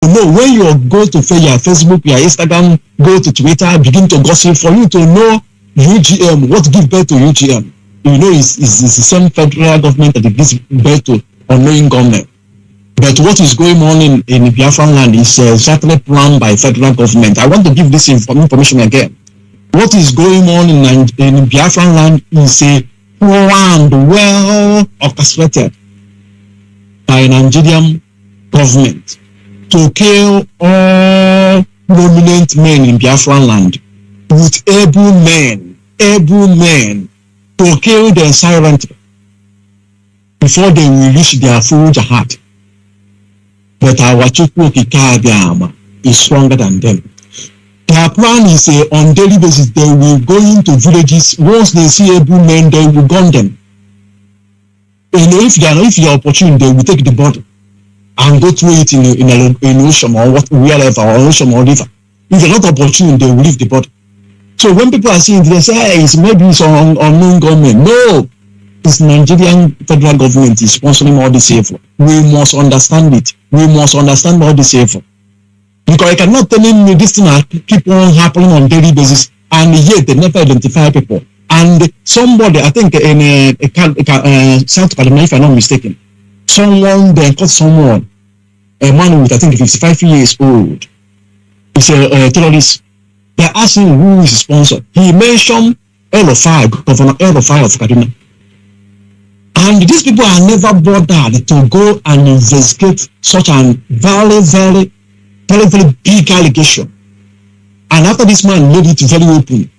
You know, when you go to your Facebook, your Instagram, go to Twitter, begin to gossip, for you to know UGM, what gives birth to UGM. You know, it's the same federal government that gives birth to unknowing government. But what is going on in Biafran land is exactly planned by federal government. I want to give this information again. What is going on in Biafran land is a planned, well orchestrated by Nigerian government to kill all prominent men in Biafran land with able men to kill them silently before they will reach their full jihad. But our Chukwu Kikabiama is stronger than them. Their plan is on daily basis, they will go into villages. Once they see able men, they will gun them. And if they are opportune, they will take the body and go through it in ocean or wherever, or ocean or river. If they're not opportune, they will leave the body. So when people are seeing it, they say, hey, maybe it's unknown government. No, it's Nigerian federal government is sponsoring all this evil. We must understand it. We must understand all this evil. Because I cannot tell me this thing keep on happening on daily basis, and yet they never identify people. And somebody, I think in South Carolina, if I'm not mistaken, they caught someone, a man with I think 55 years old. He's a terrorist. They're asking who is the sponsor. He mentioned El-Rufai, Governor El-Rufai of Kaduna. And these people are never bothered to go and investigate such a very, very, very, very big allegation. And after this man made it very open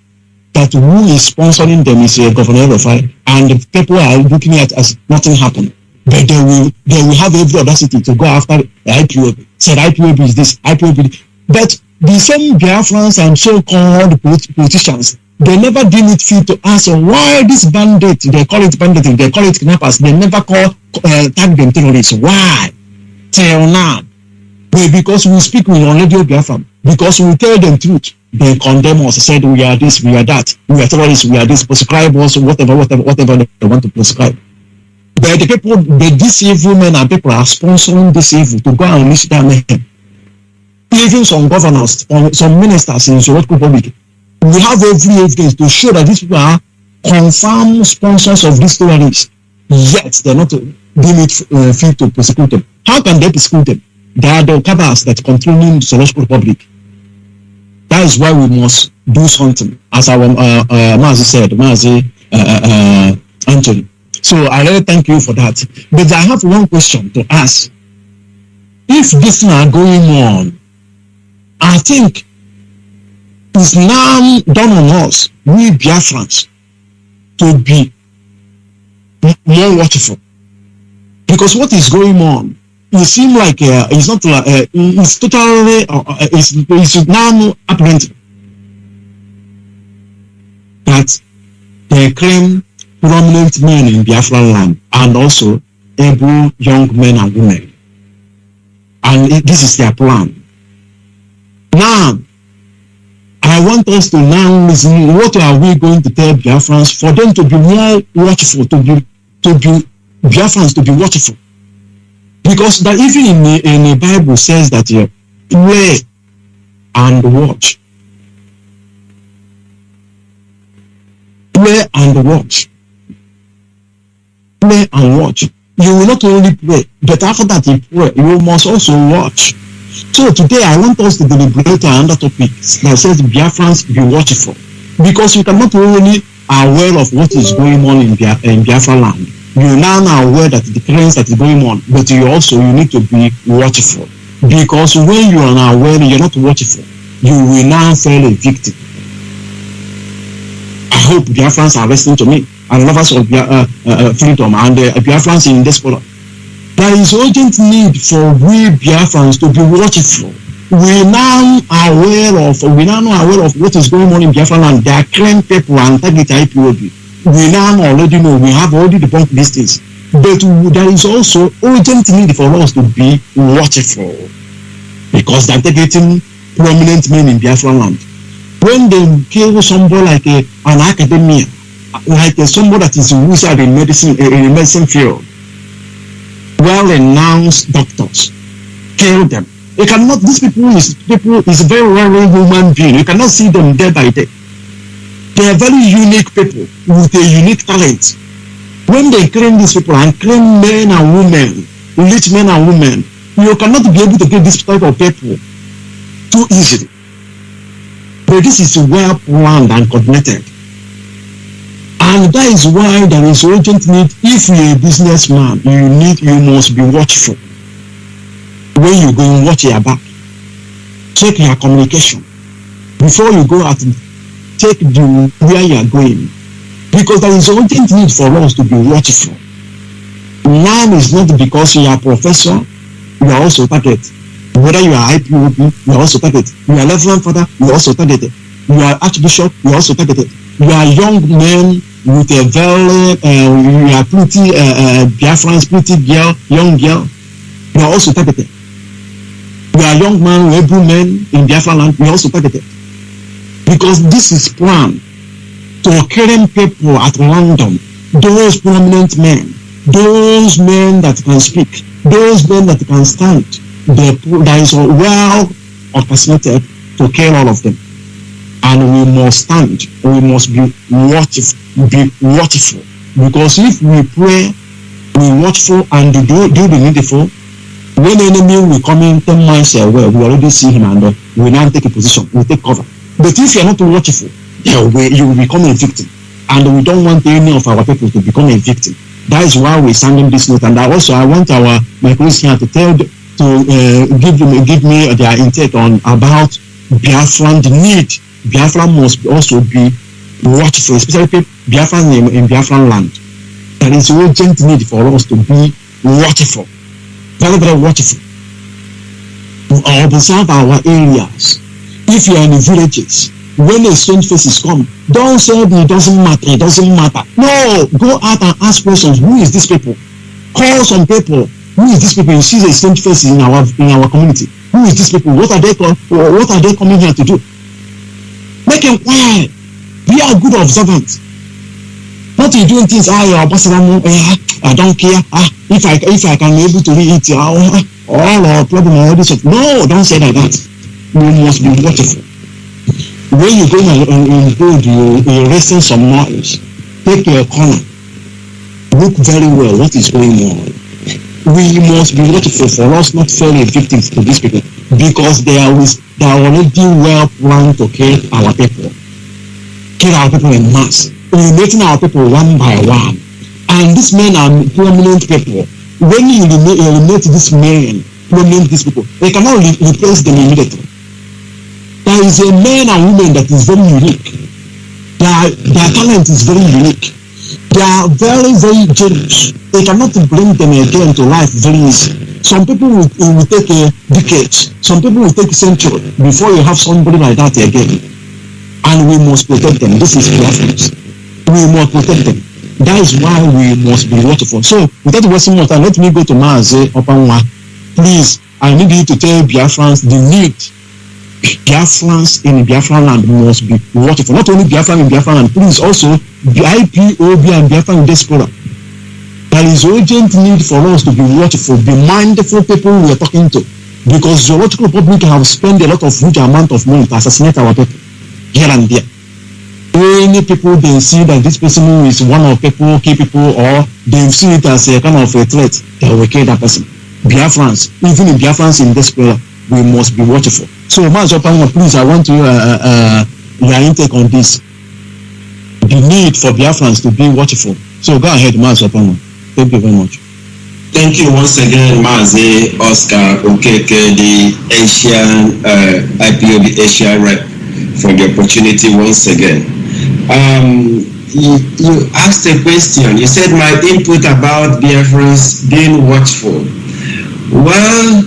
that who is sponsoring them is Governor El-Rufai, and the people are looking at as nothing happened. But they will have every audacity to go after IPOB. Said IPOB is this, IPOB is this. But the same Biafrans and so-called politicians, they never deem it fit to answer why this bandit, they call it bandit, they call it kidnappers, they never tag them terrorists. Why? Till now. But because we speak with on radio Biafra, because we tell them truth, they condemn us, said we are this, we are that, we are terrorists, we are this, prescribe us, whatever they want to prescribe. But the people, these evil men and people are sponsoring this evil to go and unleash their men. Even some governors, some ministers in the Republic, we have every evidence to show that these people are confirmed sponsors of these terrorists. Yet they're not deemed it fit to prosecute them. How can they prosecute them? They are the cabals that controlling the Republic. That is why we must do something, as our Mazi said, Anthony. So I really thank you for that. But I have one question to ask. If this is going on, I think it's now done on us, we Biafrans, to be more watchful. Because what is going on, it seems like it's not, it's totally, it's now apparent that they claim prominent men in Biafra land and also able young men and women. And this is their plan. Now, I want us to now listen, what are we going to tell Biafrans for them to be more watchful, to be Biafrans to be watchful. Because that even in the Bible says that pray and watch. Pray and watch. Pray and watch. You will not only pray, but after that you pray, you must also watch. So today I want us to deliberate another topic that says Biafrans be watchful. Because you cannot only aware of what is going on in Biafra land. You now are aware that the things that is going on, but you need to be watchful. Because when you are not aware, you're not watchful, you will now fall a victim. I hope Biafrans are listening to me, and lovers of freedom, and Biafrans in diaspora. There is urgent need for we Biafrans to be watchful. We now aware of what is going on in Biafra land. They are killing people and target IPOB. We now already know, we have already debunked these things. But there is also urgent need for us to be watchful. Because they are targeting prominent men in Biafra land. When they kill somebody like an academia, like somebody that is a wizard in the medicine field, well-announced doctors, kill them. You cannot, these people is very rare human being. You cannot see them day by day. They are very unique people with a unique talent. When they claim these people and claim men and women, rich men and women, you cannot be able to get this type of people too easily. But this is well planned and coordinated. And that is why there is urgent need. If you're a businessman, you must be watchful. When you go and watch your back, check your communication before you go out and check where you are going. Because there is urgent need for us to be watchful. Now is not because you are a professor, you are also targeted. Whether you are Ipob, you are also targeted. You are Reverend Father, you are also targeted. You are Archbishop, you are also targeted. You are young men with a very, you are pretty Biafrans, pretty girl, young girl, you are also targeted. You are young man, able men in Biafra land, you are also targeted. Because this is planned to killing people at random, those prominent men, those men that can speak, those men that can stand. There is a well orchestrated to kill all of them. And we must stand, we must be watchful. Because if we pray, we watchful and do the needful, when enemy will come in 10 miles away, we already see him and we now take a position, we take cover. But if you are not watchful, you will become a victim. And we don't want any of our people to become a victim. That is why we're sending this note. And I want my colleagues here to give me their intake on about Biafran, the need. Biafra must also be watchful, especially Biafran in Biafran land. There is urgent need for us to be watchful, very, very watchful. Observe our areas. If you are in the villages, when a strange faces come, don't say it doesn't matter. No, go out and ask questions. Who is this people? Call some people. Who is this people? You see the strange faces in our community. Who is this people? What are they coming here to do? Make inquiry. Be a good observant. Not you doing things. I don't care. If I can be able to read it, all our problem already solved. No, don't say like that. You must be watchful. When you go in road, you're raising some noise. Take your corner. Look very well what is going on. We must be watchful for us not falling victims to these people, because they are already well planned to kill our people in mass, eliminating our people one by one. And these men are prominent people. When you eliminate these men, these people, they cannot replace them immediately. There is a man and woman that is very unique. Their talent is very unique. They are very, very generous. They cannot bring them again to life very easy. Some people will take a decade. Some people will take a century before you have somebody like that again. And we must protect them. This is Biafrans. We must protect them. That is why we must be watchful. So, without wasting more time, let me go to Mazi Opanwa. Please, I need you to tell Biafrans the need. Biafrans in Biafran land must be watchful. Not only Biafran in Biafran land, please also the Ipob and Biafran diaspora. There is urgent need for us to be watchful, be mindful people we are talking to. Because the Zoological Republic have spent a lot of huge amount of money to assassinate our people here and there. Any people they see that this person is one of people, key people, or they see it as a kind of a threat, they will kill that person. Biafrans, even in Biafrans in diaspora, we must be watchful. So, Mazi Opanwa, please, I want your intake on this. The need for Biafrans to be watchful. So, go ahead, Mazi Opanwa. Thank you very much. Thank you once again, Mazi Oscar Okeke, the Asian Ipob Asia rep, for the opportunity once again. You asked a question. You said my input about Biafrans being watchful. Well,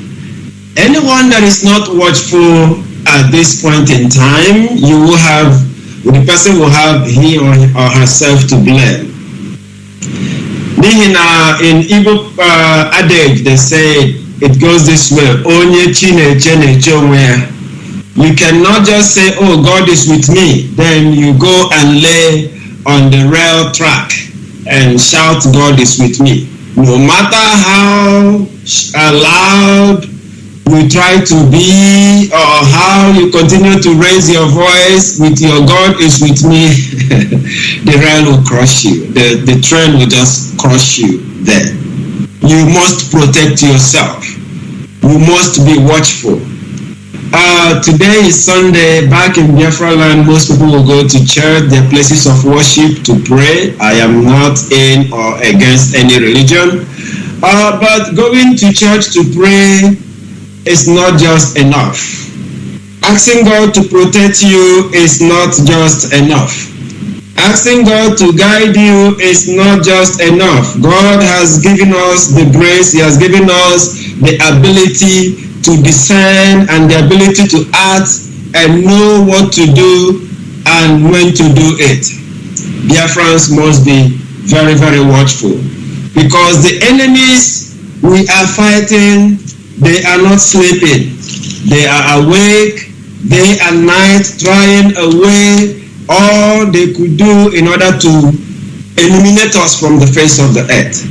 anyone that is not watchful at this point in time, the person will have he or herself to blame. In Igbo adage, they say it goes this way: Onye Chineke where you cannot just say, "Oh, God is with me," then you go and lay on the rail track and shout, "God is with me." No matter how loud you try to be, or how you continue to raise your voice with your God is with me, the rail will crush you. The train will just crush you there. You must protect yourself. You must be watchful. Today is Sunday. Back in Biafra land, most people will go to church, their places of worship, to pray. I am not in or against any religion. But going to church to pray is not just enough. Asking God to protect you is not just enough. Asking God to guide you is not just enough. God has given us the grace, He has given us the ability to discern and the ability to act and know what to do and when to do it. Biafrans must be very, very watchful, because the enemies we are fighting, they are not sleeping. They are awake day and night, trying away all they could do in order to eliminate us from the face of the earth.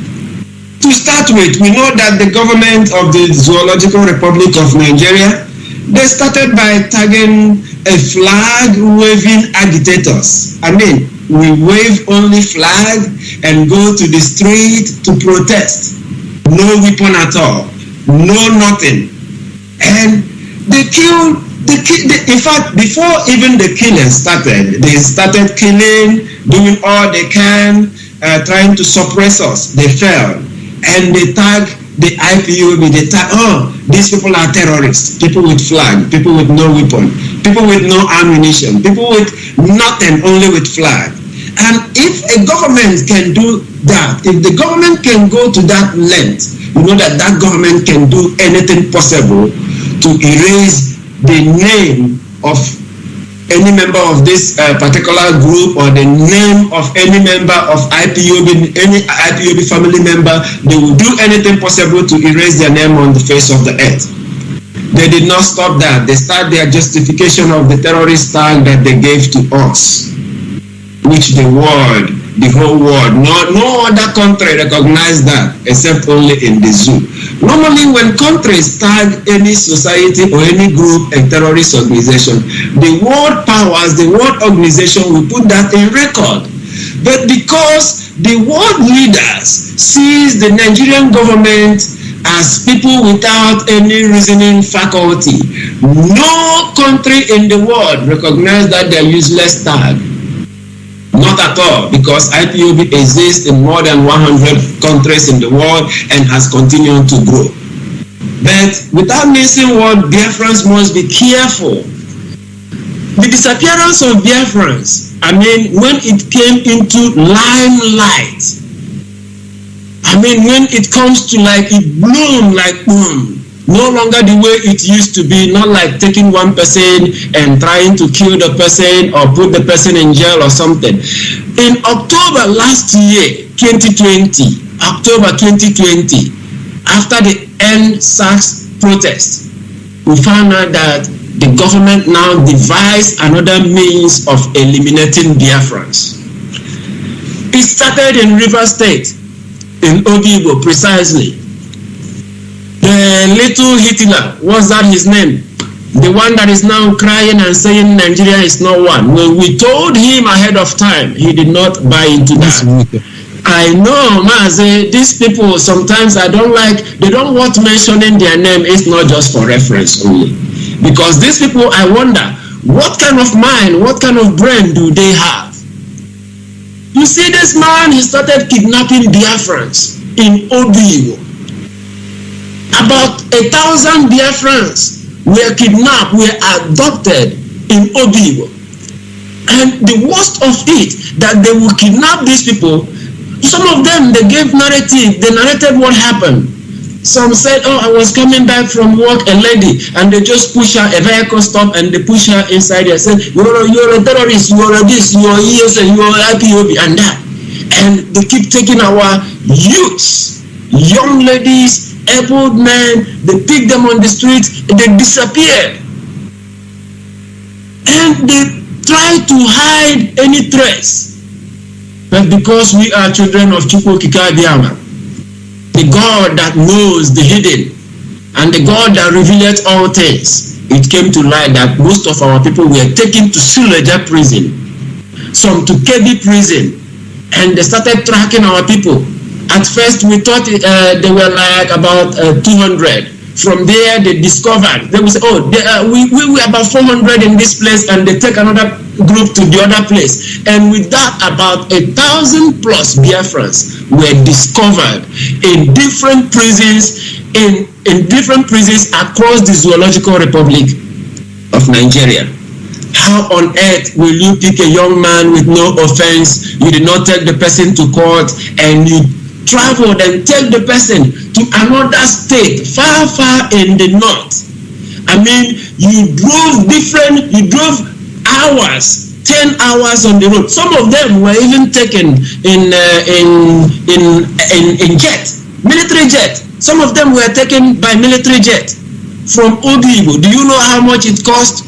To start with, we know that the government of the Zoological Republic of Nigeria, they started by tagging a flag-waving agitators. I mean, we wave only flag and go to the street to protest. No weapon at all, no nothing. And they killed, in fact, before even the killing started, they started killing, doing all they can, trying to suppress us. They failed. And they tag the IPOB, they tag, oh, these people are terrorists, people with flag, people with no weapon, people with no ammunition, people with nothing, only with flag. And if a government can do that, if the government can go to that length, you know that that government can do anything possible to erase the name of any member of this particular group, or the name of any member of IPOB, any IPOB family member. They will do anything possible to erase their name on the face of the earth. They did not stop that. They start their justification of the terrorist tag that they gave to us, which the whole world, no other country recognized that except only in the zoo. Normally, when countries tag any society or any group a terrorist organization, the world powers, the world organization will put that in record. But because the world leaders sees the Nigerian government as people without any reasoning faculty, no country in the world recognizes that they're useless tag. Not at all, because IPOB exists in more than 100 countries in the world and has continued to grow. But without missing what, Biafrans must be careful. The disappearance of Biafrans, I mean, when it came into limelight, I mean, when it comes to like, it bloomed like boom. No longer the way it used to be, not like taking one person and trying to kill the person or put the person in jail or something. In October last year, 2020, October 2020, after the end-SARS protest, we found out that the government now devised another means of eliminating Biafrans. It started in Rivers State, in Obibo precisely. The little Hitler, what's that his name? The one that is now crying and saying Nigeria is not one. When we told him ahead of time, he did not buy into that. I know, Mazi, these people, sometimes I don't like, they don't want mentioning their name. It's not just for reference only. Because these people, I wonder, what kind of mind, what kind of brain do they have? You see this man, he started kidnapping Biafrans in Obibo. About 1,000 Biafrans were kidnapped, were adopted in Obibo. And the worst of it, that they will kidnap these people. Some of them, they gave narrative, they narrated what happened. Some said, oh, I was coming back from work, a lady, and they just push her, a vehicle stop, and they push her inside there, said, you're a terrorist, you're a this, you're ESN, you're IPOB, and that. And they keep taking our youths, young ladies, able men, they pick them on the streets, they disappeared. And they try to hide any trace. But because we are children of Chukwu Kikadiama, the God that knows the hidden, and the God that revealed all things, it came to light that most of our people were taken to Suleja prison, some to KB prison, and they started tracking our people. At first, we thought they were like about 200. From there, they discovered, they would say, oh, we were about 400 in this place, and they take another group to the other place. And with that, about 1,000 plus Biafrans were discovered in different prisons, in different prisons across the Zoological Republic of Nigeria. How on earth will you pick a young man with no offense? You did not take the person to court, and you traveled and take the person to another state far in the north. I mean, you drove hours, 10 hours on the road. Some of them were even taken in jet, military jet. Some of them were taken by military jet from Obibo. Do you know how much it cost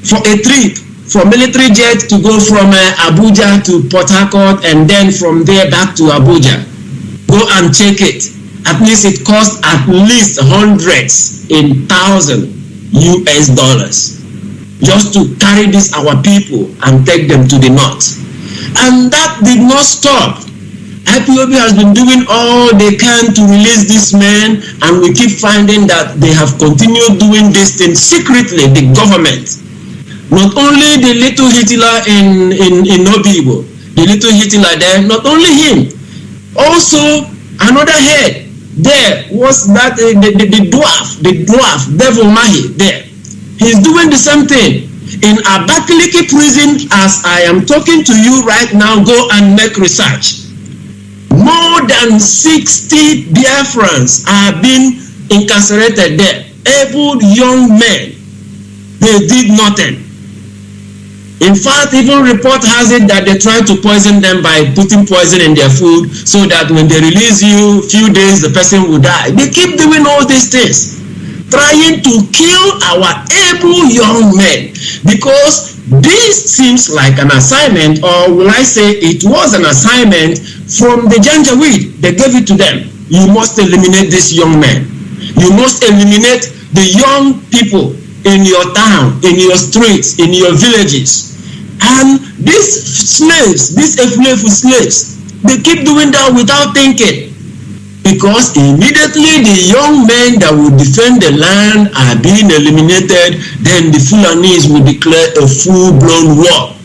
for a trip for military jet to go from Abuja to Port Harcourt, and then from there back to Abuja? Go and check it. At least it cost at least hundreds in $1,000 US just to carry this our people and take them to the north. And that did not stop. Ipob has been doing all they can to release these men, and we keep finding that they have continued doing this thing secretly, the government. Not only the little Hitler in Obibo, the little Hitler there, not only him, also another head there was that the dwarf, Devil Mahi there. He's doing the same thing. In Abakaliki prison, as I am talking to you right now, go and make research. More than 60 Biafrans are being incarcerated there. Able young men. They did nothing. In fact, even report has it that they try to poison them by putting poison in their food, so that when they release you, few days, the person will die. They keep doing all these things, trying to kill our able young men, because this seems like an assignment, or will I say it was an assignment from the Janjaweed. They gave it to them. You must eliminate these young men. You must eliminate the young people in your town, in your streets, in your villages. And these slaves, these enslaved slaves, they keep doing that without thinking. Because immediately the young men that will defend the land are being eliminated, then the Fulanis will declare a full-blown war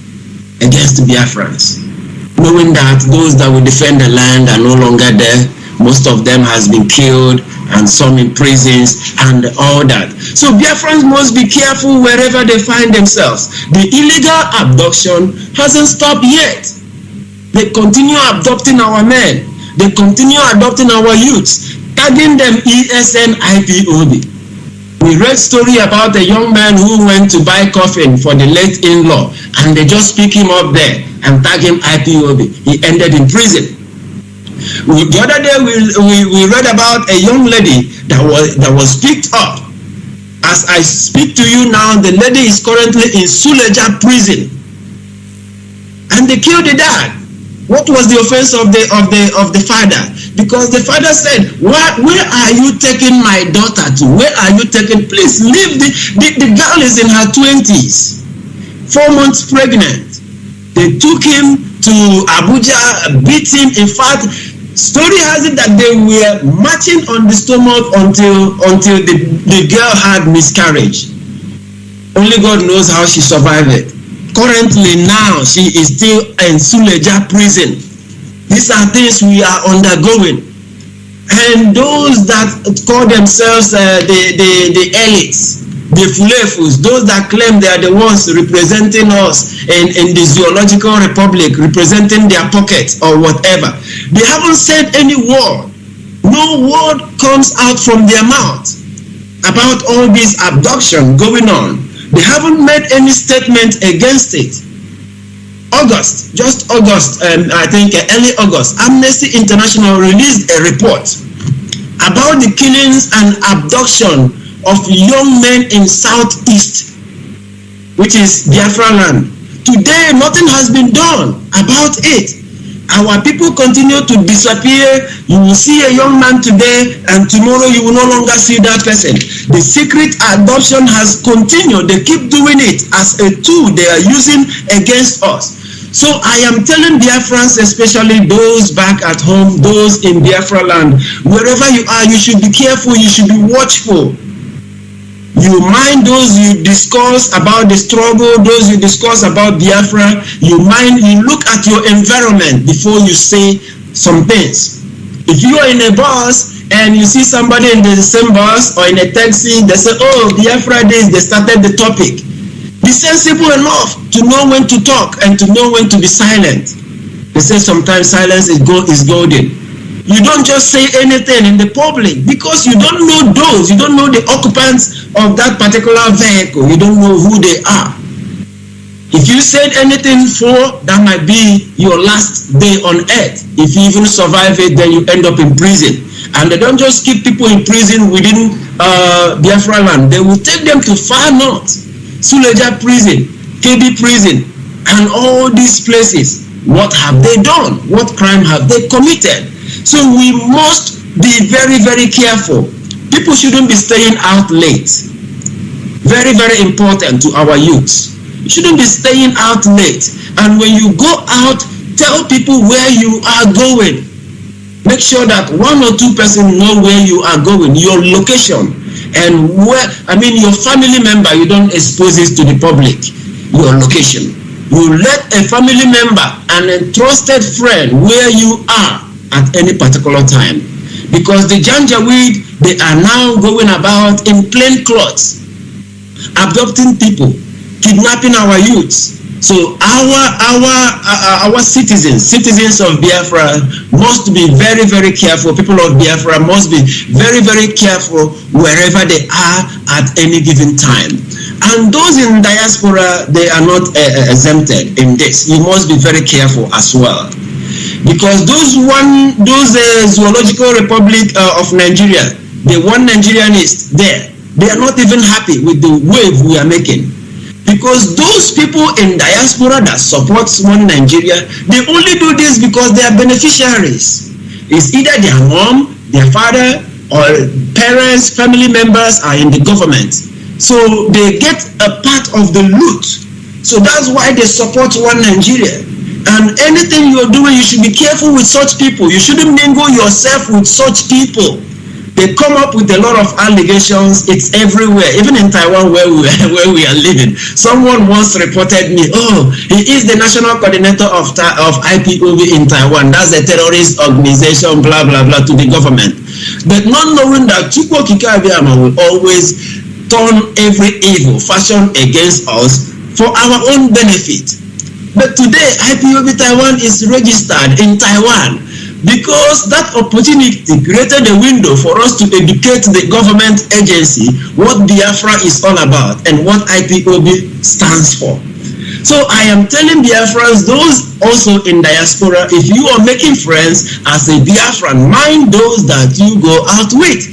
against the Biafrans. Knowing that those that will defend the land are no longer there, most of them has been killed, and some in prisons and all that. So Biafrans must be careful wherever they find themselves. The illegal abduction hasn't stopped yet. They continue abducting our men. They continue adopting our youths, tagging them ESN Ipob. We read story about a young man who went to buy coffin for the late in-law, and they just pick him up there and tag him Ipob. He ended in prison. The other day we read about a young lady that was picked up. As I speak to you now, the lady is currently in Suleja prison, and they killed the dad. What was the offense of the father? Because the father said, where are you taking my daughter to? Where are you taking? Please leave the girl is in her 20s, 4 months pregnant. They took him to Abuja, beat him. In fact, story has it that they were marching on the stomach until the girl had miscarriage. Only God knows how she survived it. Currently now, she is still in Suleja prison. These are things we are undergoing. And those that call themselves the elites, the fulefus, those that claim they are the ones representing us in the Zoological Republic, representing their pockets or whatever, they haven't said any word. No word comes out from their mouth about all this abduction going on. They haven't made any statement against it. Just August, I think early August, Amnesty International released a report about the killings and abduction of young men in Southeast, which is Biafra land. Today, nothing has been done about it. our people continue to disappear. You will see a young man today and tomorrow you will no longer see that person. The secret adoption has continued. They keep doing it as a tool they are using against us. So I am telling Biafrans, especially those back at home, those in Biafra land, wherever you are, you should be careful, you should be watchful. You mind those you discuss about the struggle, those you discuss about Biafra. You look at your environment before you say some things. If you are in a bus and you see somebody in the same bus or in a taxi, they say, oh, Biafra days, they started the topic. Be sensible enough to know when to talk and to know when to be silent. They say sometimes silence is golden. You don't just say anything in the public because you don't know those, you don't know the occupants of that particular vehicle. You don't know who they are. If you said anything for, that might be your last day on earth. If you even survive it, then you end up in prison. And they don't just keep people in prison within Biafra land. They will take them to far north, Suleja prison, KB prison, and all these places. What have they done? What crime have they committed? So we must be very, very careful. People shouldn't be staying out late. Very, very important to our youths. You shouldn't be staying out late. And when you go out, tell people where you are going. Make sure that one or two persons know where you are going, your location, and your family member. You don't expose it to the public, your location. You let a family member and a trusted friend where you are at any particular time, because the Janjaweed, they are now going about in plain clothes, abducting people, kidnapping our youths. So our citizens of Biafra must be very, very careful. People of Biafra must be very, very careful wherever they are at any given time. And those in diaspora, they are not exempted in this. You must be very careful as well. Because those zoological republic of Nigeria, the one Nigerianist there, they are not even happy with the wave we are making. Because those people in diaspora that supports one Nigeria, they only do this because they are beneficiaries. It's either their mom, their father, or parents, family members are in the government. So they get a part of the loot. So that's why they support one Nigeria. And anything you're doing, you should be careful with such people. You shouldn't mingle yourself with such people. They come up with a lot of allegations. It's everywhere, even in Taiwan where we are living. Someone once reported me, oh, he is the national coordinator of Ipob in Taiwan. That's a terrorist organization, blah, blah, blah, to the government. But not knowing that Chukwu Kikabiyama will always turn every evil fashion against us for our own benefit. But today, Ipob Taiwan is registered in Taiwan, because that opportunity created a window for us to educate the government agency what Biafra is all about and what Ipob stands for. So I am telling Biafrans, those also in diaspora, if you are making friends as a Biafran, mind those that you go out with,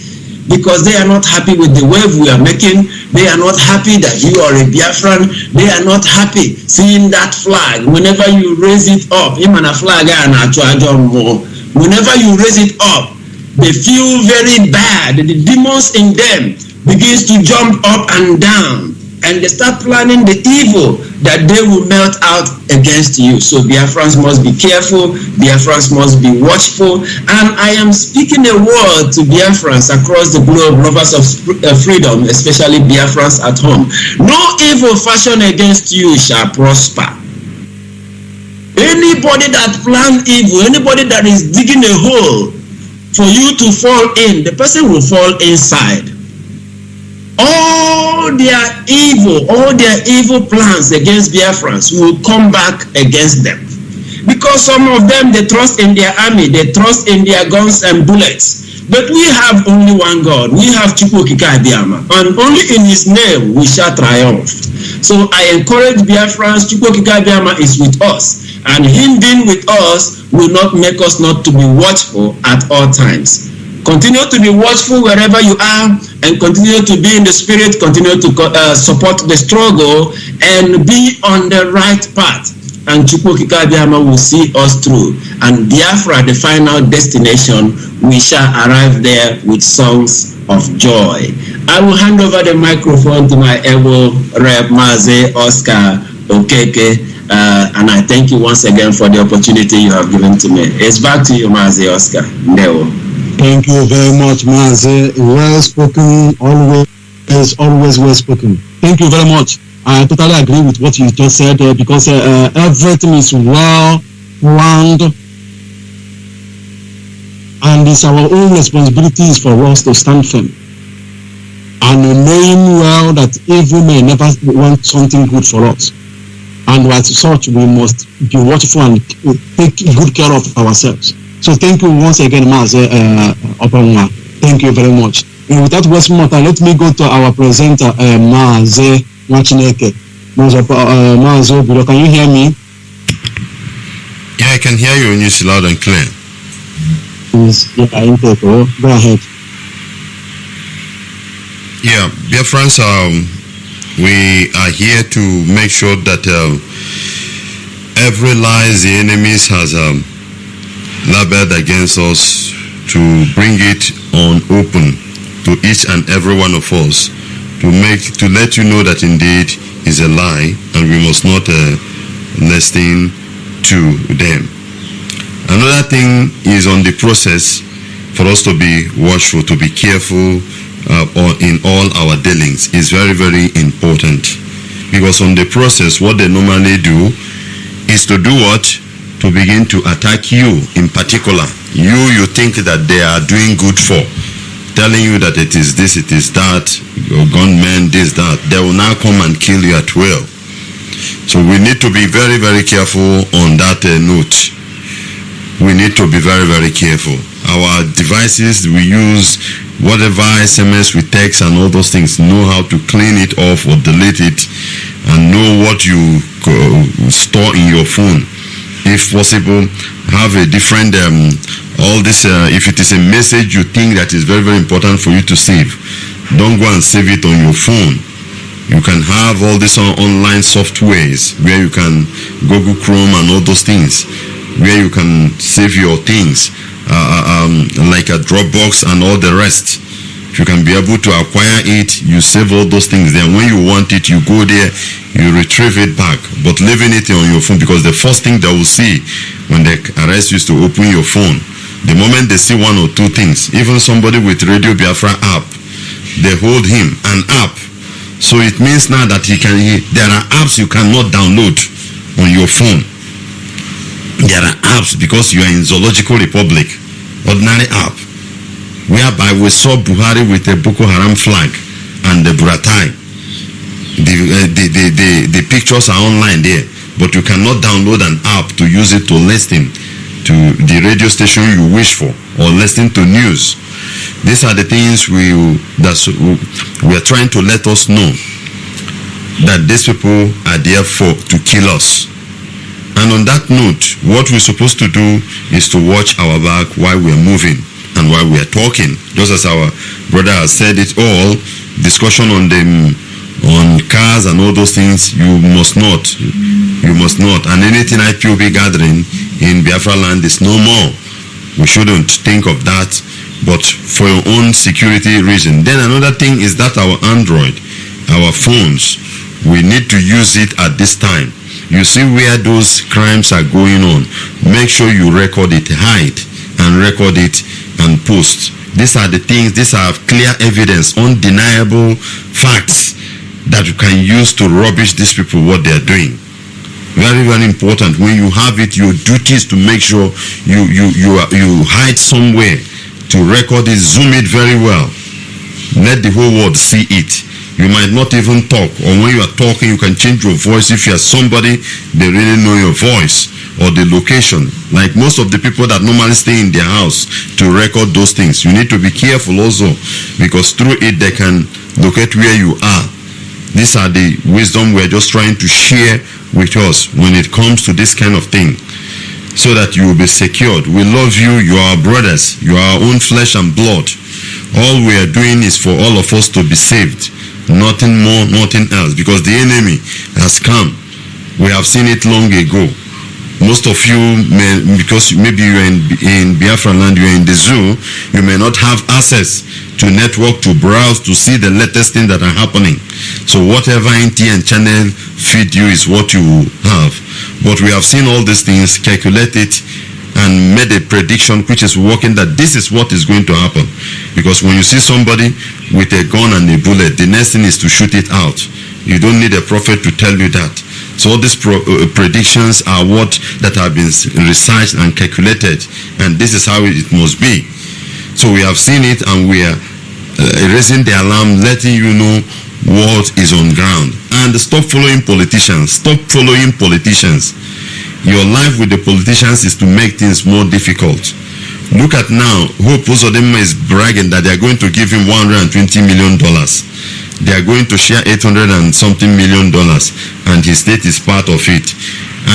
because they are not happy with the wave we are making. They are not happy that you are a Biafran. They are not happy seeing that flag. Whenever you raise it up, whenever you raise it up, they feel very bad. The demons in them begins to jump up and down, and they start planning the evil that they will melt out against you. So Biafrans must be careful. Biafrans must be watchful. And I am speaking a word to Biafrans across the globe, lovers of freedom, especially Biafrans at home. No evil fashion against you shall prosper. Anybody that plans evil, anybody that is digging a hole for you to fall in, the person will fall inside. All their evil plans against Biafrans will come back against them. Because some of them, they trust in their army, they trust in their guns and bullets. But we have only one God. We have Chukwu Kikabiyama, and only in his name we shall triumph. So I encourage Biafrans, Chukwu Kikabiyama is with us, and him being with us will not make us not to be watchful at all times. Continue to be watchful wherever you are, and continue to be in the spirit, continue to support the struggle, and be on the right path. and Chukwokika Abiyama will see us through. And Biafra, the final destination, we shall arrive there with songs of joy. I will hand over the microphone to my able Rep Mazi Oscar Okeke, and I thank you once again for the opportunity you have given to me. It's back to you, Mazi Oscar. Ndewo. Thank you very much, Mazi. Well spoken, always well spoken. Thank you very much. I totally agree with what you just said because everything is well planned, and it's our own responsibilities for us to stand firm. And knowing well that evil may never want something good for us. And as such, we must be watchful and take good care of ourselves. So thank you once again, Mazi Opanwa. Thank you very much. And without wasting more time, let me go to our presenter, Mazi Wachineke. Mazi Obiro, can you hear me? Yeah, I can hear you, and you see loud and clear. Yes, yeah, go ahead. Yeah, Biafrans, we are here to make sure that every lies the enemies has labeled against us, to bring it on open to each and every one of us, to let you know that indeed is a lie, and we must not listen to them. Another thing is on the process for us to be watchful, to be careful in all our dealings is very, very important, because on the process what they normally do is to do what? To begin to attack you in particular. You think that they are doing good for, telling you that it is this, it is that, your gunmen, this, that. They will now come and kill you at will. So we need to be very, very careful on that note. We need to be very, very careful. Our devices, we use whatever SMS we text and all those things, know how to clean it off or delete it, and know what you store in your phone. If possible, have a different all this. If it is a message you think that is very, very important for you to save, don't go and save it on your phone. You can have all these online softwares where you can Google Chrome and all those things, where you can save your things, like a Dropbox and all the rest. If you can be able to acquire it, you save all those things. Then when you want it, you go there, you retrieve it back. But leaving it on your phone, because the first thing they will see when they arrest you is to open your phone. The moment they see one or two things, even somebody with Radio Biafra app, they hold him an app. So it means now that there are apps you cannot download on your phone. There are apps because you are in Zoological Republic, ordinary app, whereby we saw Buhari with a Boko Haram flag and the Buratai. The pictures are online there, but you cannot download an app to use it to listen to the radio station you wish for or listen to news. These are the things we are trying to let us know, that these people are there to kill us. And on that note, what we're supposed to do is to watch our back while we're moving and while we're talking. Just as our brother has said it all, discussion on cars and all those things, you must not. And anything IPOB gathering in Biafra land is no more. We shouldn't think of that, but for your own security reason. Then another thing is that our Android, our phones, we need to use it at this time. You see where those crimes are going on, make sure you record it, hide and record it and post. These are the things, these are clear evidence, undeniable facts that you can use to rubbish these people what they are doing. Very, very important. When you have it, your duty is to make sure you hide somewhere to record it, zoom it very well. Let the whole world see it. You might not even talk, or when you are talking, you can change your voice. If you are somebody, they really know your voice or the location. Like most of the people that normally stay in their house to record those things. You need to be careful also, because through it they can locate where you are. These are the wisdom we're just trying to share with us when it comes to this kind of thing, so that you will be secured. We love you. You are our brothers. You are our own flesh and blood. All we are doing is for all of us to be saved. Nothing more, nothing else, because the enemy has come We have seen it long ago. Most of you may, because maybe you're in Biafra land, you're in the zoo, you may not have access to network, to browse, to see the latest things that are happening. So whatever NTN channel feed you is what you have. But we have seen all these things, calculate it, and made a prediction which is working, that this is what is going to happen. Because when you see somebody with a gun and a bullet, the next thing is to shoot it out. You don't need a prophet to tell you that. So all these predictions are what that have been researched and calculated, and this is how it must be. So we have seen it, and we are raising the alarm, letting you know what is on ground. And stop following politicians. Stop following politicians. Your life with the politicians is to make things more difficult. Look at now, Hope Uzodinma is bragging that they are going to give him $120 million. They are going to share $800 and something million, and his state is part of it.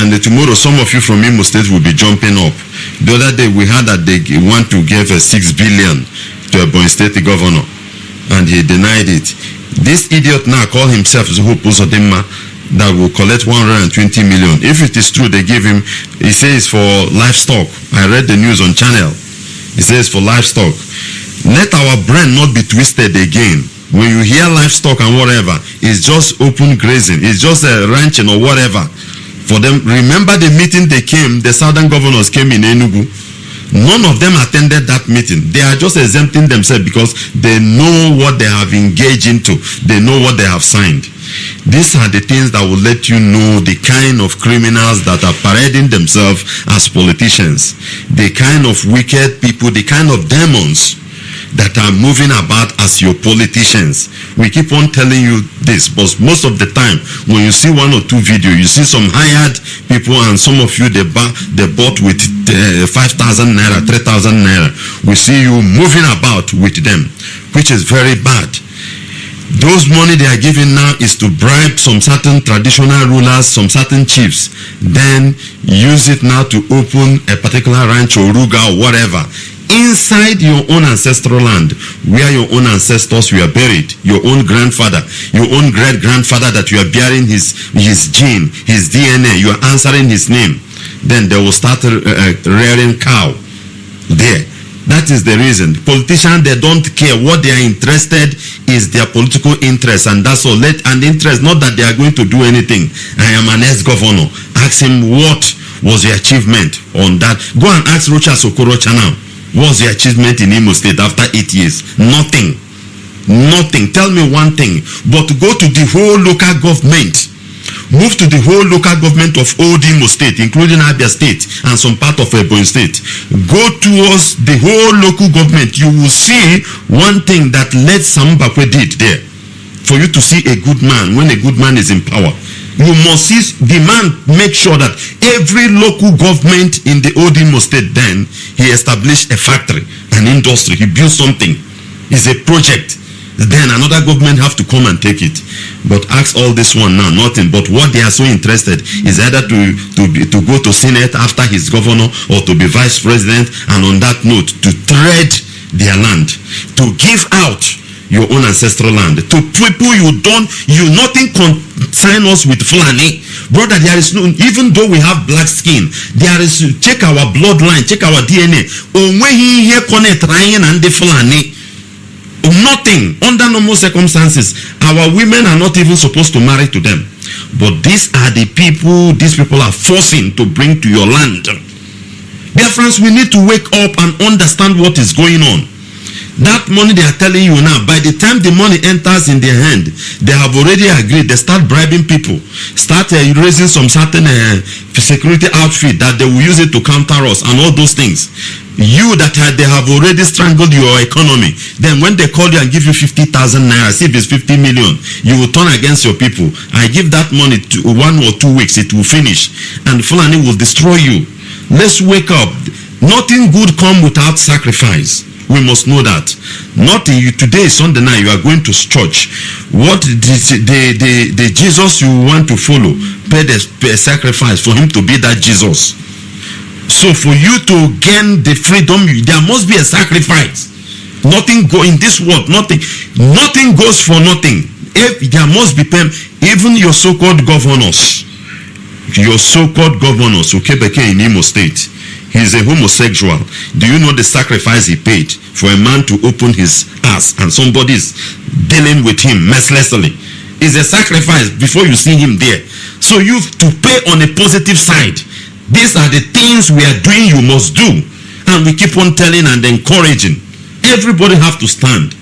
And tomorrow, some of you from Imo State will be jumping up. The other day, we heard that they want to give $6 billion to a Ebonyi State governor, and he denied it. This idiot now call himself Hope Uzodinma that will collect $120 million. If it is true, they give him, he says for livestock. I read the news on channel. He says for livestock. Let our brain not be twisted again. When you hear livestock and whatever, it's just open grazing, it's just a ranching or whatever. For them, remember the meeting they came, the southern governors came in Enugu. None of them attended that meeting. They are just exempting themselves because they know what they have engaged into. They know what they have signed. These are the things that will let you know the kind of criminals that are parading themselves as politicians, the kind of wicked people, the kind of demons that are moving about as your politicians. We keep on telling you this, but most of the time when you see one or two videos, you see some hired people, and some of you they bought with 5,000 naira, 3,000 naira. We see you moving about with them, which is very bad. Those money they are giving now is to bribe some certain traditional rulers, some certain chiefs, then use it now to open a particular ranch or ruga or whatever inside your own ancestral land, where your own ancestors were buried, your own grandfather, your own great-grandfather, that you are bearing his gene, his DNA, you are answering his name. Then they will start rearing cow there. That is the reason. Politicians, they don't care. What they are interested is their political interest, and that's all. An interest, not that they are going to do anything. I am an ex-governor. Ask him what was your achievement on that. Go and ask Rocha Sokorocha now. What's the achievement in Imo State after 8 years? Nothing. Nothing. Tell me one thing. But go to the whole local government. Move to the whole local government of old Imo State, including Abia State and some part of Ebonyi State. Go towards the whole local government. You will see one thing that Led Sambakwe did there. For you to see a good man, when a good man is in power, you must see the man make sure that every local government in the old Imo State, then he established a factory, an industry, he built something. It's a project. Then another government have to come and take it. But ask all this one now, nothing. But what they are so interested is either to go to Senate after his governor, or to be vice president, and on that note to trade their land, to give out your own ancestral land to people you nothing concern us with Fulani. Brother, there is no, even though we have black skin, there is, check our bloodline, check our DNA. When he here connect Ryan and the Fulani, nothing. Under normal circumstances, our women are not even supposed to marry to them. But these are the people these people are forcing to bring to your land. Biafrans, we need to wake up and understand what is going on. That money they are telling you now, by the time the money enters in their hand, they have already agreed. They start bribing people, start raising some certain security outfit that they will use it to counter us and all those things. You that they have already strangled your economy. Then when they call you and give you 50,000 naira, see if it's 50 million, you will turn against your people. I give that money to 1 or 2 weeks, it will finish, and Fulani will destroy you. Let's wake up. Nothing good comes without sacrifice. We must know that. Nothing. Today is Sunday night, you are going to church. What the Jesus you want to follow, pay a sacrifice for him to be that Jesus. So for you to gain the freedom, there must be a sacrifice. Nothing go in this world. Nothing goes for nothing. If there must be payment, even your so-called governors, Your so-called governor, Sukebeke in Imo State, he's a homosexual. Do you know the sacrifice he paid for a man to open his ass and somebody's dealing with him mercilessly? It's a sacrifice before you see him there. So you have to pay on a positive side. These are the things we are doing, you must do. And we keep on telling and encouraging. Everybody have to stand.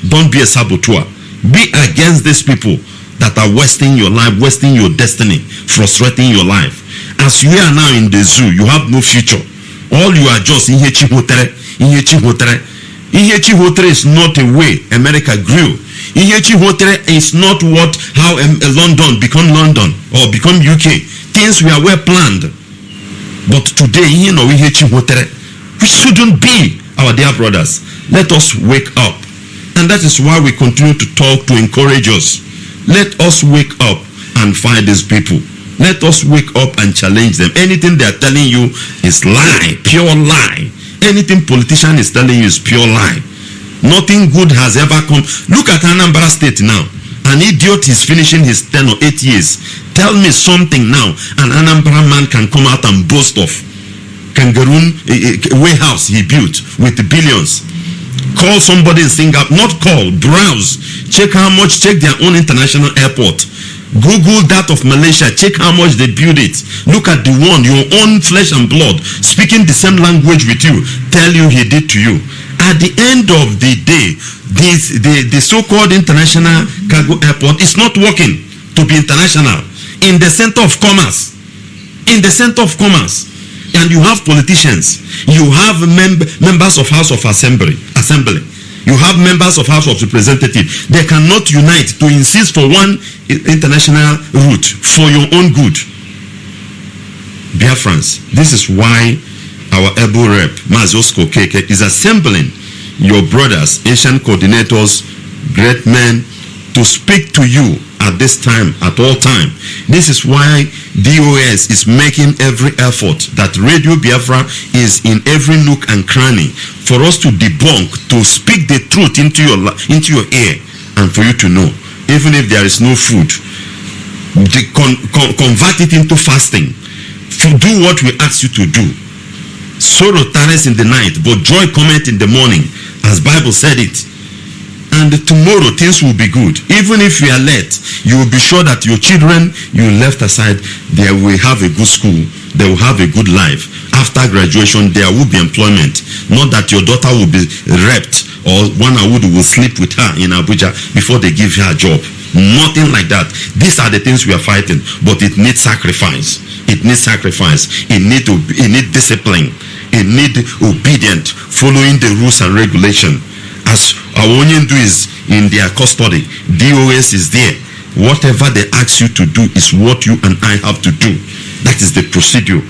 Don't be a saboteur. Be against these people that are wasting your life, wasting your destiny, frustrating your life. As you are now in the zoo, you have no future. All you are just Ihechi Hotere. Ihechi Hotere is not a way America grew. Ihechi Hotere is not how London become London or become UK. Things were well planned. But today, Ihechi Hotere, we shouldn't be, our dear brothers. Let us wake up. And that is why we continue to talk, to encourage us. Let us wake up and fight these people. Let us wake up and challenge them. Anything they are telling you is lie, pure lie. Anything politician is telling you is pure lie. Nothing good has ever come. Look at Anambra State now. An idiot is finishing his 10 or 8 years. Tell me something now an Anambra man can come out and boast of. Kangaroo warehouse he built with billions. Call somebody in Singapore, not call, browse, check how much, check their own international airport. Google that of Malaysia, check how much they build it. Look at the one, your own flesh and blood, speaking the same language with you, tell you he did to you. At the end of the day, the so-called international cargo airport is not working to be international. In the center of commerce. In the center of commerce. And you have politicians. You have members of House of Assembly. You have members of House of Representatives. They cannot unite to insist for one international route for your own good. Biafrans, this is why our able rep, Mazi Keke, is assembling your brothers, Asian coordinators, great men, to speak to you at this time, at all time. This is why DOS is making every effort that Radio Biafra is in every nook and cranny for us to debunk, to speak the truth into your ear, and for you to know. Even if there is no food, convert it into fasting. Do what we ask you to do. Sorrow tarries in the night, but joy cometh in the morning, as Bible said it. And tomorrow things will be good. Even if you are late, you will be sure that your children you left aside, they will have a good school, they will have a good life. After graduation, there will be employment. Not that your daughter will be raped or one Awudu will sleep with her in Abuja before they give her a job. Nothing like that. These are the things we are fighting, but it needs sacrifice. It needs sacrifice. It needs discipline. It needs obedience, following the rules and regulation. As our Onyendu is in their custody, DOS is there. Whatever they ask you to do is what you and I have to do. That is the procedure.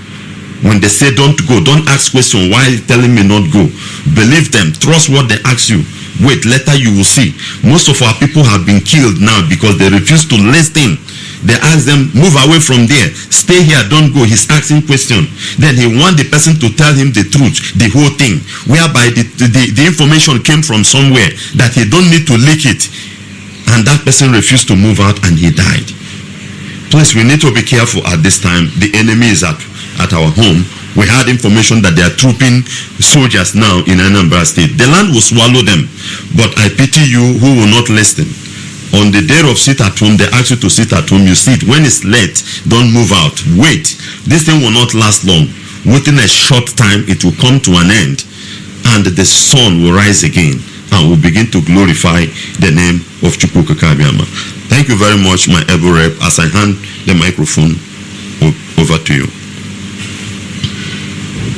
When they say don't go, don't ask questions. Why are you telling me not go? Believe them. Trust what they ask you. Wait, later you will see. Most of our people have been killed now because they refuse to listen. They ask them, move away from there. Stay here, don't go. He's asking questions. Then he wants the person to tell him the truth, the whole thing. Whereby the information came from somewhere that he don't need to leak it. And that person refused to move out and he died. Please, we need to be careful at this time. The enemy is at our home. We had information that they are trooping soldiers now in Anambra State. The land will swallow them. But I pity you who will not listen. On the day of sit at home, they ask you to sit at home. You sit. When it's late, don't move out. Wait. This thing will not last long. Within a short time, it will come to an end. And the sun will rise again. And will begin to glorify the name of Chukwu Kakabiama. Thank you very much, my able rep, as I hand the microphone over to you.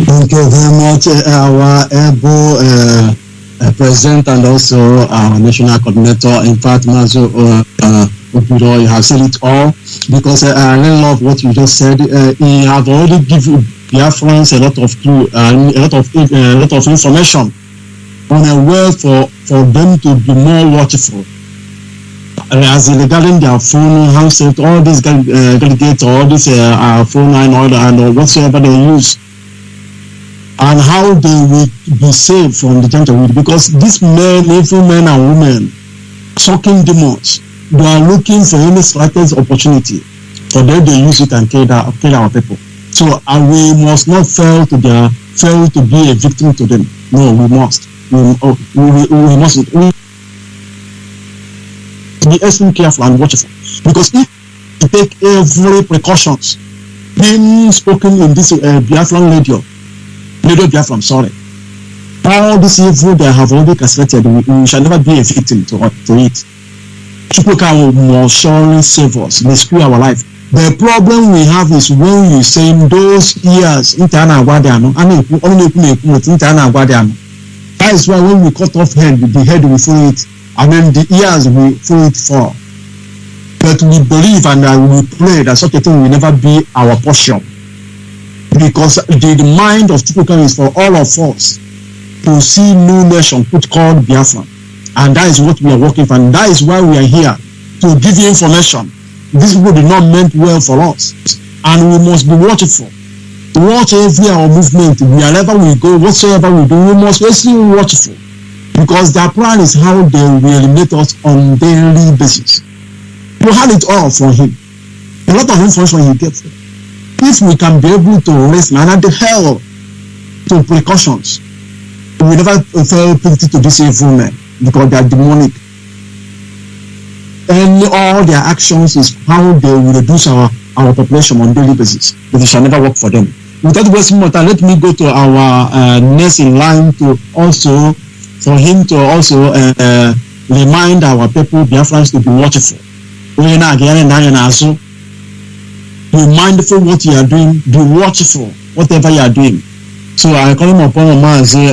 Thank you very much, our able president and also our national coordinator. In fact, Mazi, you have said it all, because I really love what you just said. You have already given Biafrans a lot of clue, a lot of information on a way for them to be more watchful. As regarding their phone, handset, all these gadgets, all this phone and whatsoever they use, and how they will be saved from the gender, because these men, evil men and women, sucking demons, they are looking for any slightest opportunity For them, they use it and kill our people. So we must not fail to be a victim to them. No, we must. We mustn't. We be extremely careful and watchful. Because if we take every precautions being spoken in this Biafran radio Biafra, I'm sorry. All this evil they have already castrated, we shall never be a victim to it. People will surely save us, rescue our life. The problem we have is when you say those years, that is why when we cut off head, the head will follow it, and then the ears will follow it fall. But we believe and we pray that such a thing will never be our portion. Because the mind of Chukwuka is for all of us to see new nation put called Biafra. And that is what we are working for. And that is why we are here, to give you information. These people did not meant well for us. And we must be watchful. Watch every our movement. Wherever we go, whatsoever we do, we must be watchful. Because their plan is how they will eliminate us on daily basis. We had it all for him. A lot of information he gets. If we can be able to listen and adhere to precautions, we will never fail to this evil men because they are demonic. And all their actions is how they will reduce our population on daily basis. But it shall never work for them. Without wasting more time, let me go to our next in line to also, for him to also remind our people, Biafrans, to be watchful. Be mindful what you are doing, be watchful, whatever you are doing. So I call him upon Mazi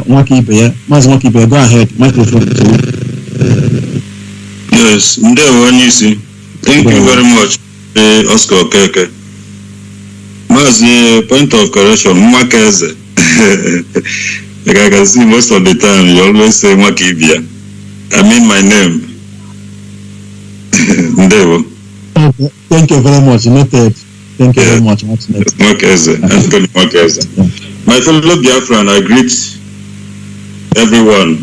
Wakibe. Mazi Wakibe, go ahead. Microphone. Yes, thank you very much, Oscar Keke. Mazi, point of correction, Mwakeze. Like I can see most of the time, you always say Mwakibia. I mean my name. Ndewo. Okay. Thank you very much. Noted. Thank you very much. Mwakeze. Anthony Mwakeze. My fellow Biafran, I greet everyone.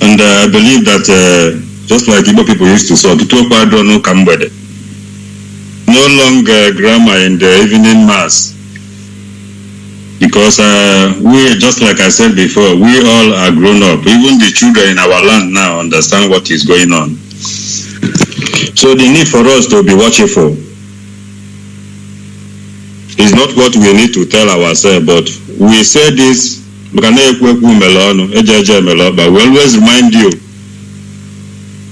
And I believe that just like Igbo people used to say, no longer grammar in the evening mass. Because we, just like I said before, we all are grown up. Even the children in our land now understand what is going on. So the need for us to be watchful is not what we need to tell ourselves, but we say this, but we always remind you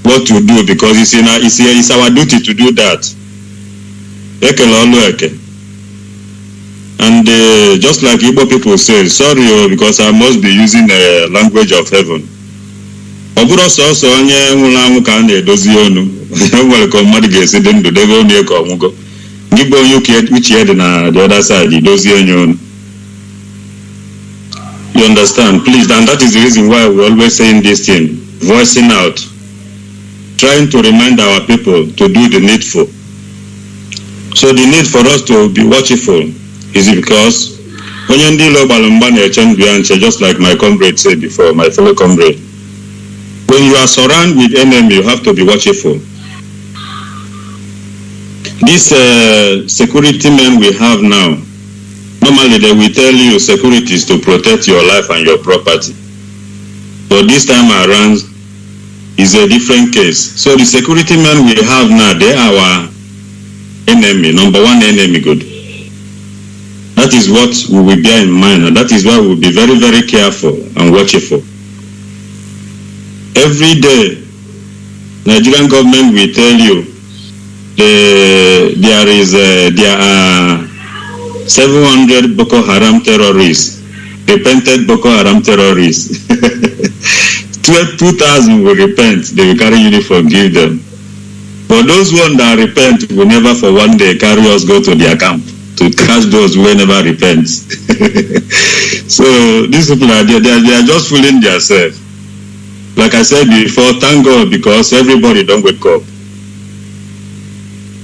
what to do because it's our duty to do that. And just like Igbo people say, sorry because I must be using the language of heaven. Which head na the other side, you understand, please, and that is the reason why we always saying this thing, voicing out, trying to remind our people to do the needful. So the need for us to be watchful is because just like my comrade said before, my fellow comrade, when you are surrounded with enemy, you have to be watchful. These security men we have now, normally they will tell you security is to protect your life and your property. But this time around is a different case. So the security men we have now, they are our enemy, number one enemy, good. That is what we will bear in mind, and that is why we will be very, very careful and watchful. Every day, Nigerian government will tell you there are 700 Boko Haram terrorists, repented Boko Haram terrorists. 2,000 will repent, they will carry uniform, give them. But those ones that repent will never for one day carry us go to their camp to catch those who never repent. So these people are there, they are just fooling themselves. Like I said before, thank God because everybody don't wake up.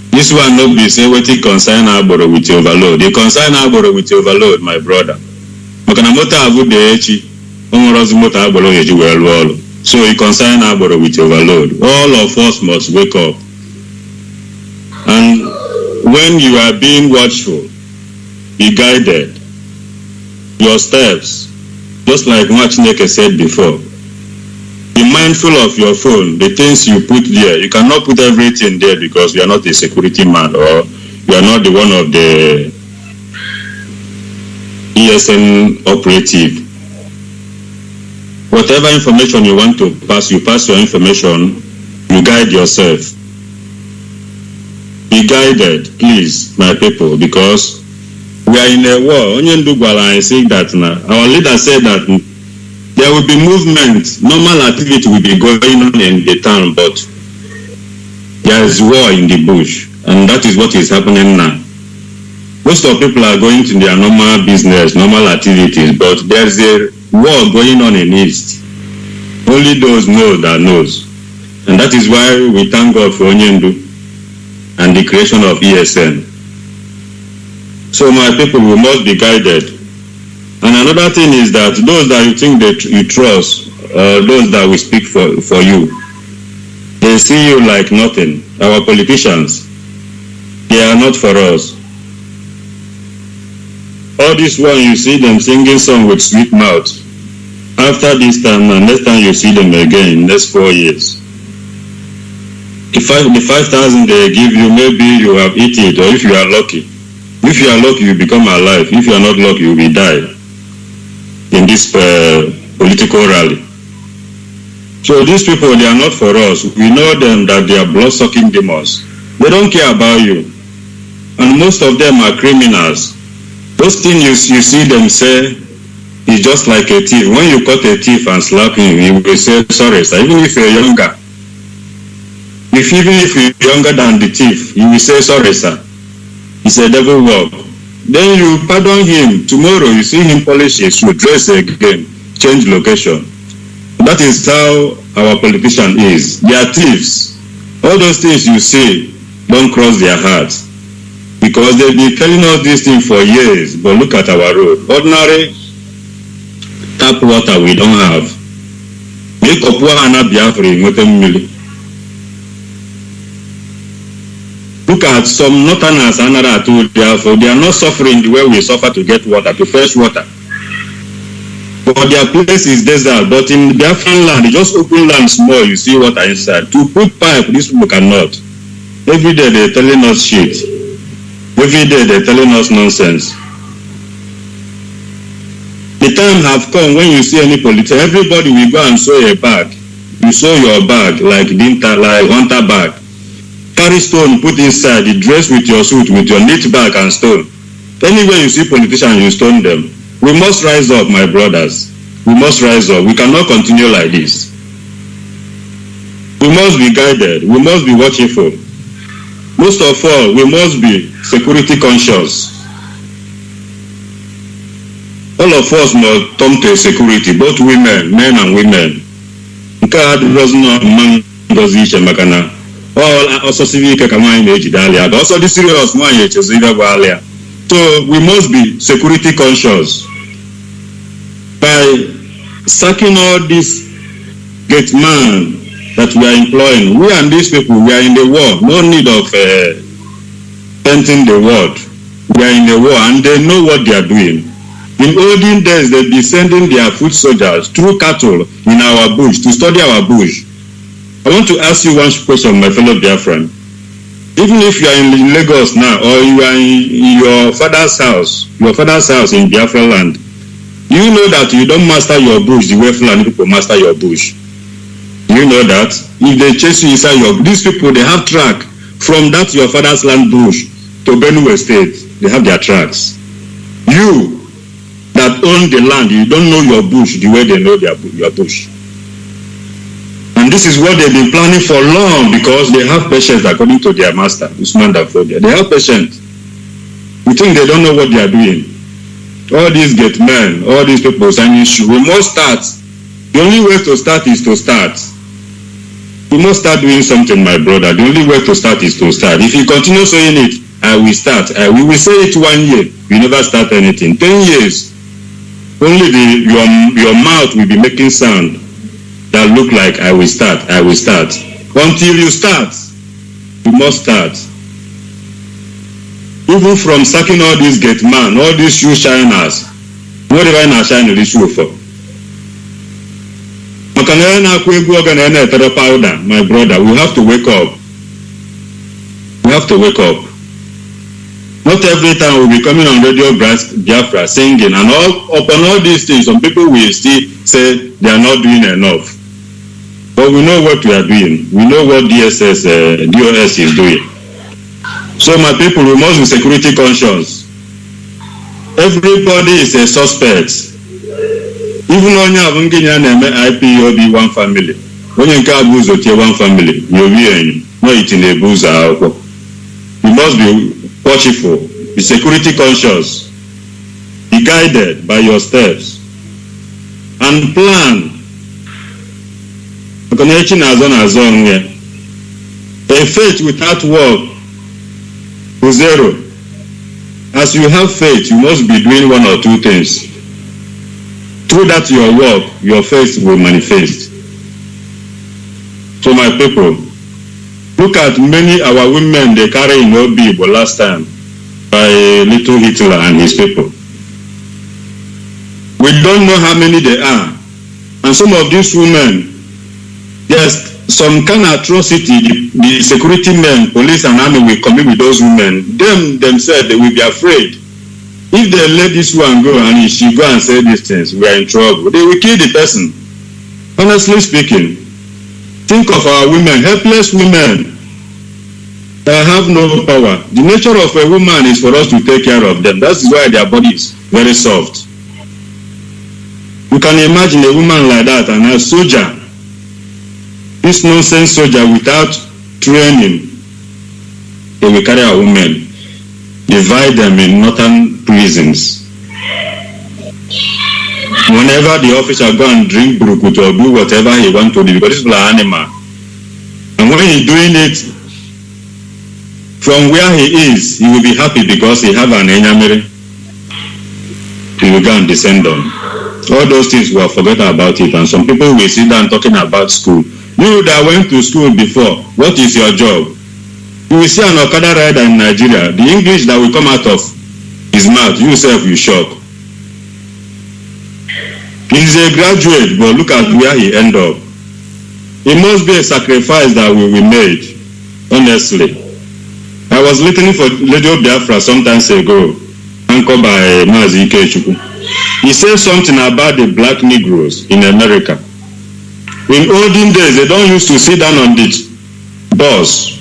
This one not be say what it concern Arboro with overload. You concern Arboro with overload, my brother. So you concern Arboro with overload. All of us must wake up. And when you are being watchful, be guided. Your steps, just like Machineke said before, be mindful of your phone, the things you put there. You cannot put everything there because you are not a security man or you are not the one of the ESN operative. Whatever information you want to pass, you pass your information, you guide yourself. Be guided, please, my people, because we are in a war. I say that now. Our leader said that there will be movement, normal activity will be going on in the town, but there is war in the bush, and that is what is happening now. Most of people are going to their normal business, normal activities, but there is a war going on in East. Only those know that knows. And that is why we thank God for Onyendu and the creation of ESN. So my people, we must be guided. And another thing is that those that you think that you trust, those that will speak for you, they see you like nothing. Our politicians, they are not for us. All this one, you see them singing song with sweet mouth. After this time, and next time you see them again, next 4 years. The 5,000 they give you, maybe you have eaten it, or if you are lucky. If you are lucky, you become alive. If you are not lucky, you will die in this political rally. So these people, they are not for us. We know them that they are blood-sucking demons. They don't care about you. And most of them are criminals. Those things you see them say is just like a thief. When you caught a thief and slap him, he will say, sorry, sir, even if you're younger. Even if you're younger than the thief, he will say, sorry, sir. It's a devil work. Then you pardon him. Tomorrow you see him polish his shoe, dress again, change location. That is how our politician is. They are thieves. All those things you see don't cross their hearts. Because they've been telling us this thing for years, but look at our road. Ordinary tap water we don't have. Make up Biafra. Look at some northerners and other told therefore they are not suffering the way we suffer to get water, to fresh water. But their place is desert, but in Biafran land, they just open land small, you see water inside. To put pipe, these people cannot. Every day they're telling us shit. Every day they're telling us nonsense. The time have come when you see any politician, everybody will go and sew a bag. You sew your bag like hunter bag. Carry stone, put inside, you dress with your suit, with your knit bag and stone. Anywhere you see politicians, you stone them. We must rise up, my brothers. We must rise up. We cannot continue like this. We must be guided. We must be watchful. Most of all, we must be security conscious. All of us must come to security, both women, men and women. Also the serious one. So we must be security conscious. By sacking all this gate man that we are employing, we and these people, we are in the war. No need of painting the world. We are in the war and they know what they are doing. In olden days, they'd be sending their foot soldiers through cattle in our bush to study our bush. I want to ask you one question, my fellow Biafran. Even if you are in Lagos now, or you are in your father's house in Biafra land, do you know that you don't master your bush the way Fulani people master your bush? Do you know that? If they chase you inside these people, they have track from that your father's land bush to Benue State. They have their tracks. You that own the land, you don't know your bush the way they know your bush. And this is what they've been planning for long because they have patience according to their master, Usman Dafodia. They have patience. You think they don't know what they are doing? All these gate men, all these people signing shoe, we must start. The only way to start is to start. We must start doing something, my brother. The only way to start is to start. If you continue saying it, I will start. We will say it 1 year. You never start anything. 10 years. Only your mouth will be making sound that look like I will start. Until you start, you must start. even from sacking all these gate man, all these shoe shiners, whatever in a shine the shoe for. Powder, my brother, we have to wake up. We have to wake up. Not every time we'll be coming on radio Biafra singing, and upon all these things, some people will still say they are not doing enough. But we know what we are doing. We know what DOS is doing. So my people, we must be security conscious. Everybody is a suspect. Even on your IPOB one family. When you can't booze one family, you'll be not eating a booze. You must be watchful, be security conscious, be guided by your steps, and plan. A faith without work is zero. As you have faith, you must be doing one or two things. Through that your work, your faith will manifest. So my people, look at many our women they carry in OB but last time by little Hitler and his people. We don't know how many they are. And some of these women, there's some kind of atrocity the security men, police and army will commit with those women. Them themselves, they will be afraid. If they let this one go and she go and say these things, we are in trouble. They will kill the person. Honestly speaking, think of our women, helpless women that have no power. The nature of a woman is for us to take care of them. That's why their body is very soft. You can imagine a woman like that and a soldier, this nonsense soldier without training, they will carry our women, divide them in northern prisons. Whenever the officer go and drink brukutu or do whatever he wants to do, because this is like animal. And when he's doing it, from where he is, he will be happy because he have an enyamere. He will go and descend on. All those things we have forgotten about it, and some people will sit down talking about school. You that went to school before, what is your job? You will see an Okada rider in Nigeria, the English that will come out of his mouth, you yourself will shock. He's a graduate, but look at where he end up. It must be a sacrifice that will be made, honestly. I was listening for Radio Biafra some time ago, anchored by Mazi. He said something about the black Negroes in America. In olden days, they don't used to sit down on the bus.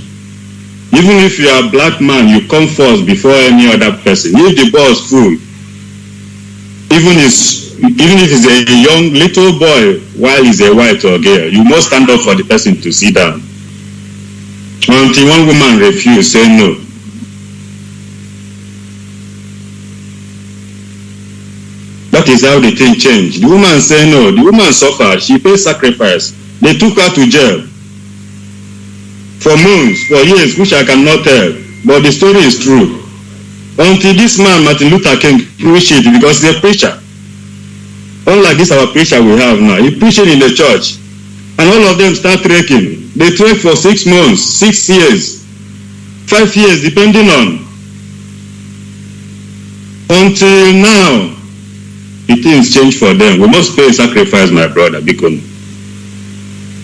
Even if you are a black man, you come first before any other person. If the bus full, even if it's a young little boy while he's a white or girl, you must stand up for the person to sit down. Until one woman refused, say no. That is how the thing changed. The woman said no. The woman suffered. She paid sacrifice. They took her to jail for months, for years, which I cannot tell. But the story is true. Until this man, Martin Luther King, preached it because he's a preacher. Unlike this our preacher we have now. He preached in the church. And all of them start trekking. They trek for 6 months, 6 years, 5 years, depending on. Until now, the things change for them. We must pay a sacrifice, my brother, because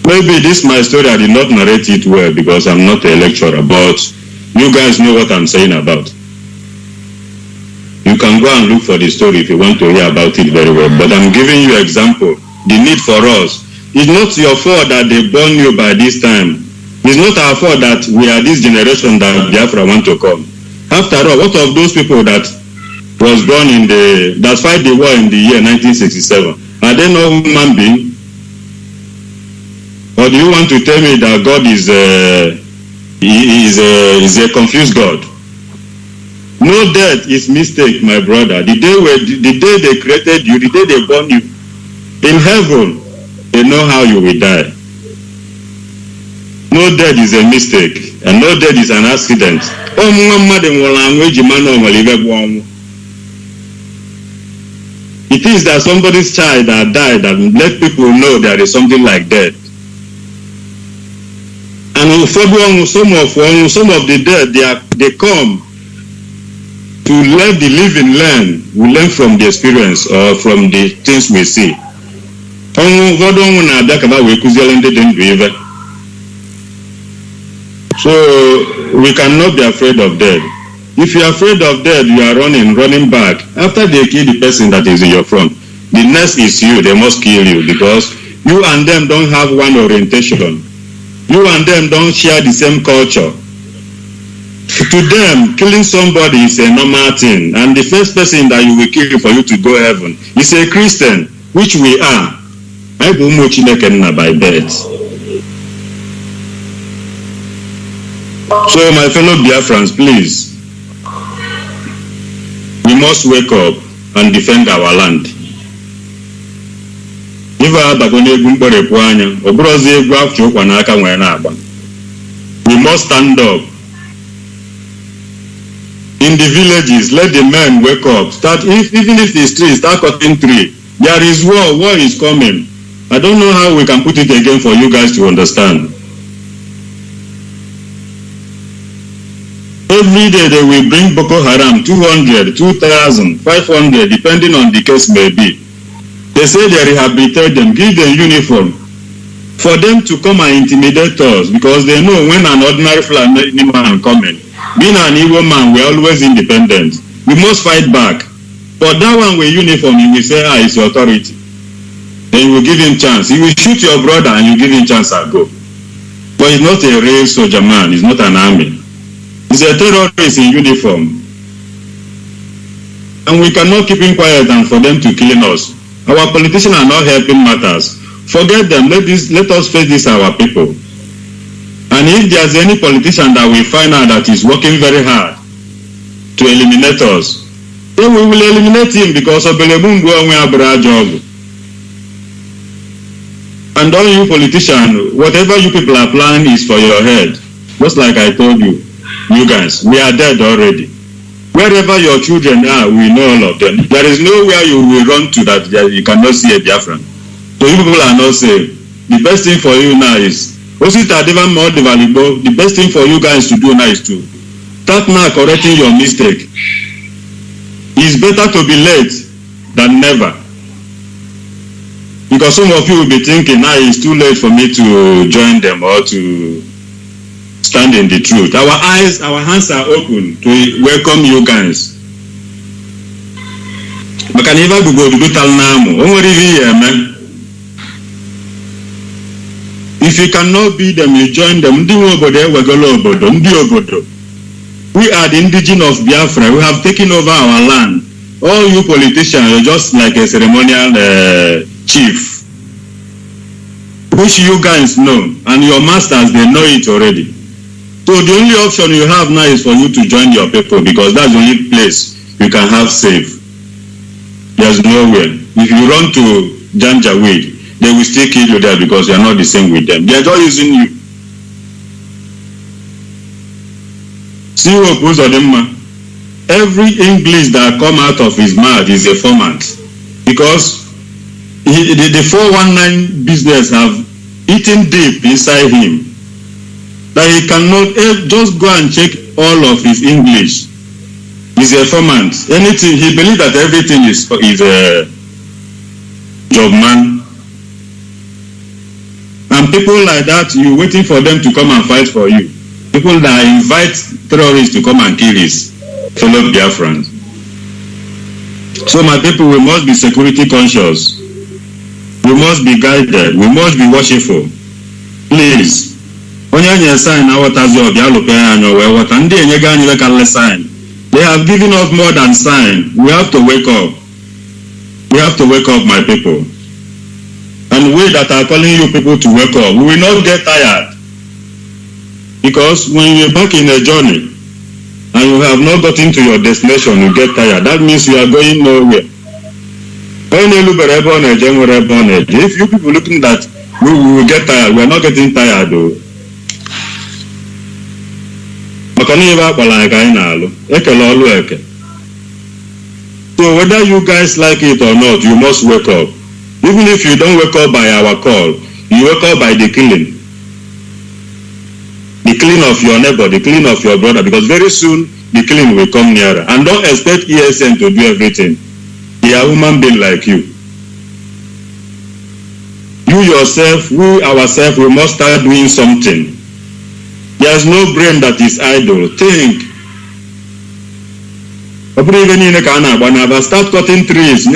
maybe this my story, I did not narrate it well because I'm not a lecturer, but you guys know what I'm saying about. You can go and look for the story if you want to hear about it very well. But I'm giving you an example. The need for us. It's not your fault that they born you by this time. It's not our fault that we are this generation that Biafra want to come. After all, what of those people that was born that fight the war in the year 1967? Are they no human being? Or do you want to tell me that God is a confused God? No death is mistake, my brother. The day they created you, the day they born you, in heaven, they know how you will die. No death is a mistake, and no death is an accident. It is that somebody's child that died that let people know there is something like death. And some of the dead, they come to let the living learn. We learn from the experience or from the things we see. So we cannot be afraid of death. If you are afraid of death, you are running back. After they kill the person that is in your front, the next is you. They must kill you because you and them don't have one orientation. You and them don't share the same culture. To them, killing somebody is a normal thing, and the first person that you will kill for you to go heaven is a Christian, which we are. I go by birth. So my fellow Biafrans, please, we must wake up and defend our land. We must stand up. In the villages, let the men wake up. Even if the streets start cutting tree, there is war is coming. I don't know how we can put it again for you guys to understand. Every day they will bring Boko Haram 200, 2,000, 500, depending on the case may be. They say they rehabilitate them, give them uniform for them to come and intimidate us because they know when an ordinary Fulani man coming, being an Igbo man, we're always independent. We must fight back. But that one with uniform, you will say, it's your authority. Then you will give him chance. He will shoot your brother and you give him chance and go. But he's not a real soldier man. He's not an army. He's a terrorist in uniform. And we cannot keep him quiet and for them to kill us. Our politicians are not helping matters. Forget them. Let us face this our people. And if there's any politician that we find out that is working very hard to eliminate us, then we will eliminate him because of Belebungu job. And all you politicians, whatever you people are planning is for your head. Just like I told you, you guys, we are dead already. Wherever your children are, we know all of them. There is nowhere you will run to that you cannot see a Biafran. So you people are not safe. The best thing for you now is, the best thing for you guys to do now is to start now correcting your mistake. It's better to be late than never. Because some of you will be thinking, it's too late for me to join them or to stand in the truth. Our hands are open to welcome you guys. If you cannot beat them, you join them. We are the indigenous of Biafra. We have taken over our land. All you politicians are just like a ceremonial chief, which you guys know, and your masters, they know it already. So the only option you have now is for you to join your people because that's the only place you can have safe. There's nowhere. If you run to Janjaweed, they will still kill you there because you are not the same with them. They are just using you. See what goes on them. Every English that come out of his mouth is a format because the 419 business have eaten deep inside him that he cannot just go and check all of his English. He's a format. Anything he believes that everything is a job man. And people like that, you're waiting for them to come and fight for you. People that invite terrorists to come and kill his fellow Biafrans. So my people, we must be security conscious. We must be guided. We must be watchful. Please. They have given us more than sign. We have to wake up. We have to wake up, my people. And we that are calling you people to wake up, we will not get tired. Because when you're back in a journey and you have not gotten to your destination, you get tired. That means you are going nowhere. If you people looking that we will get tired, we are not getting tired though. So whether you guys like it or not, you must wake up. Even if you don't wake up by our call, you wake up by the killing of your neighbor, the killing of your brother, because very soon the killing will come nearer. And don't expect ESN to do everything. They are human beings like you. You yourself, we ourselves, we must start doing something. There's no brain that is idle. Think. Start cutting trees.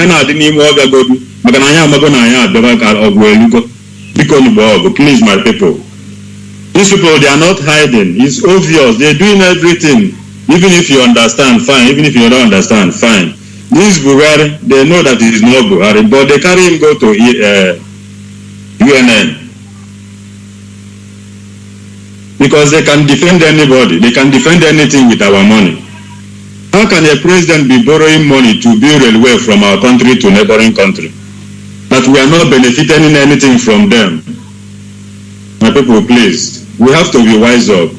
Please, my people. These people, they are not hiding. It's obvious. They're doing everything. Even if you understand, fine. Even if you don't understand, fine. This Buhari, they know that it is not Buhari, but they carry him go to UNN. Because they can defend anybody. They can defend anything with our money. How can a president be borrowing money to build railway from our country to neighboring country? That we are not benefiting anything from them. My people, please, we have to be wise up.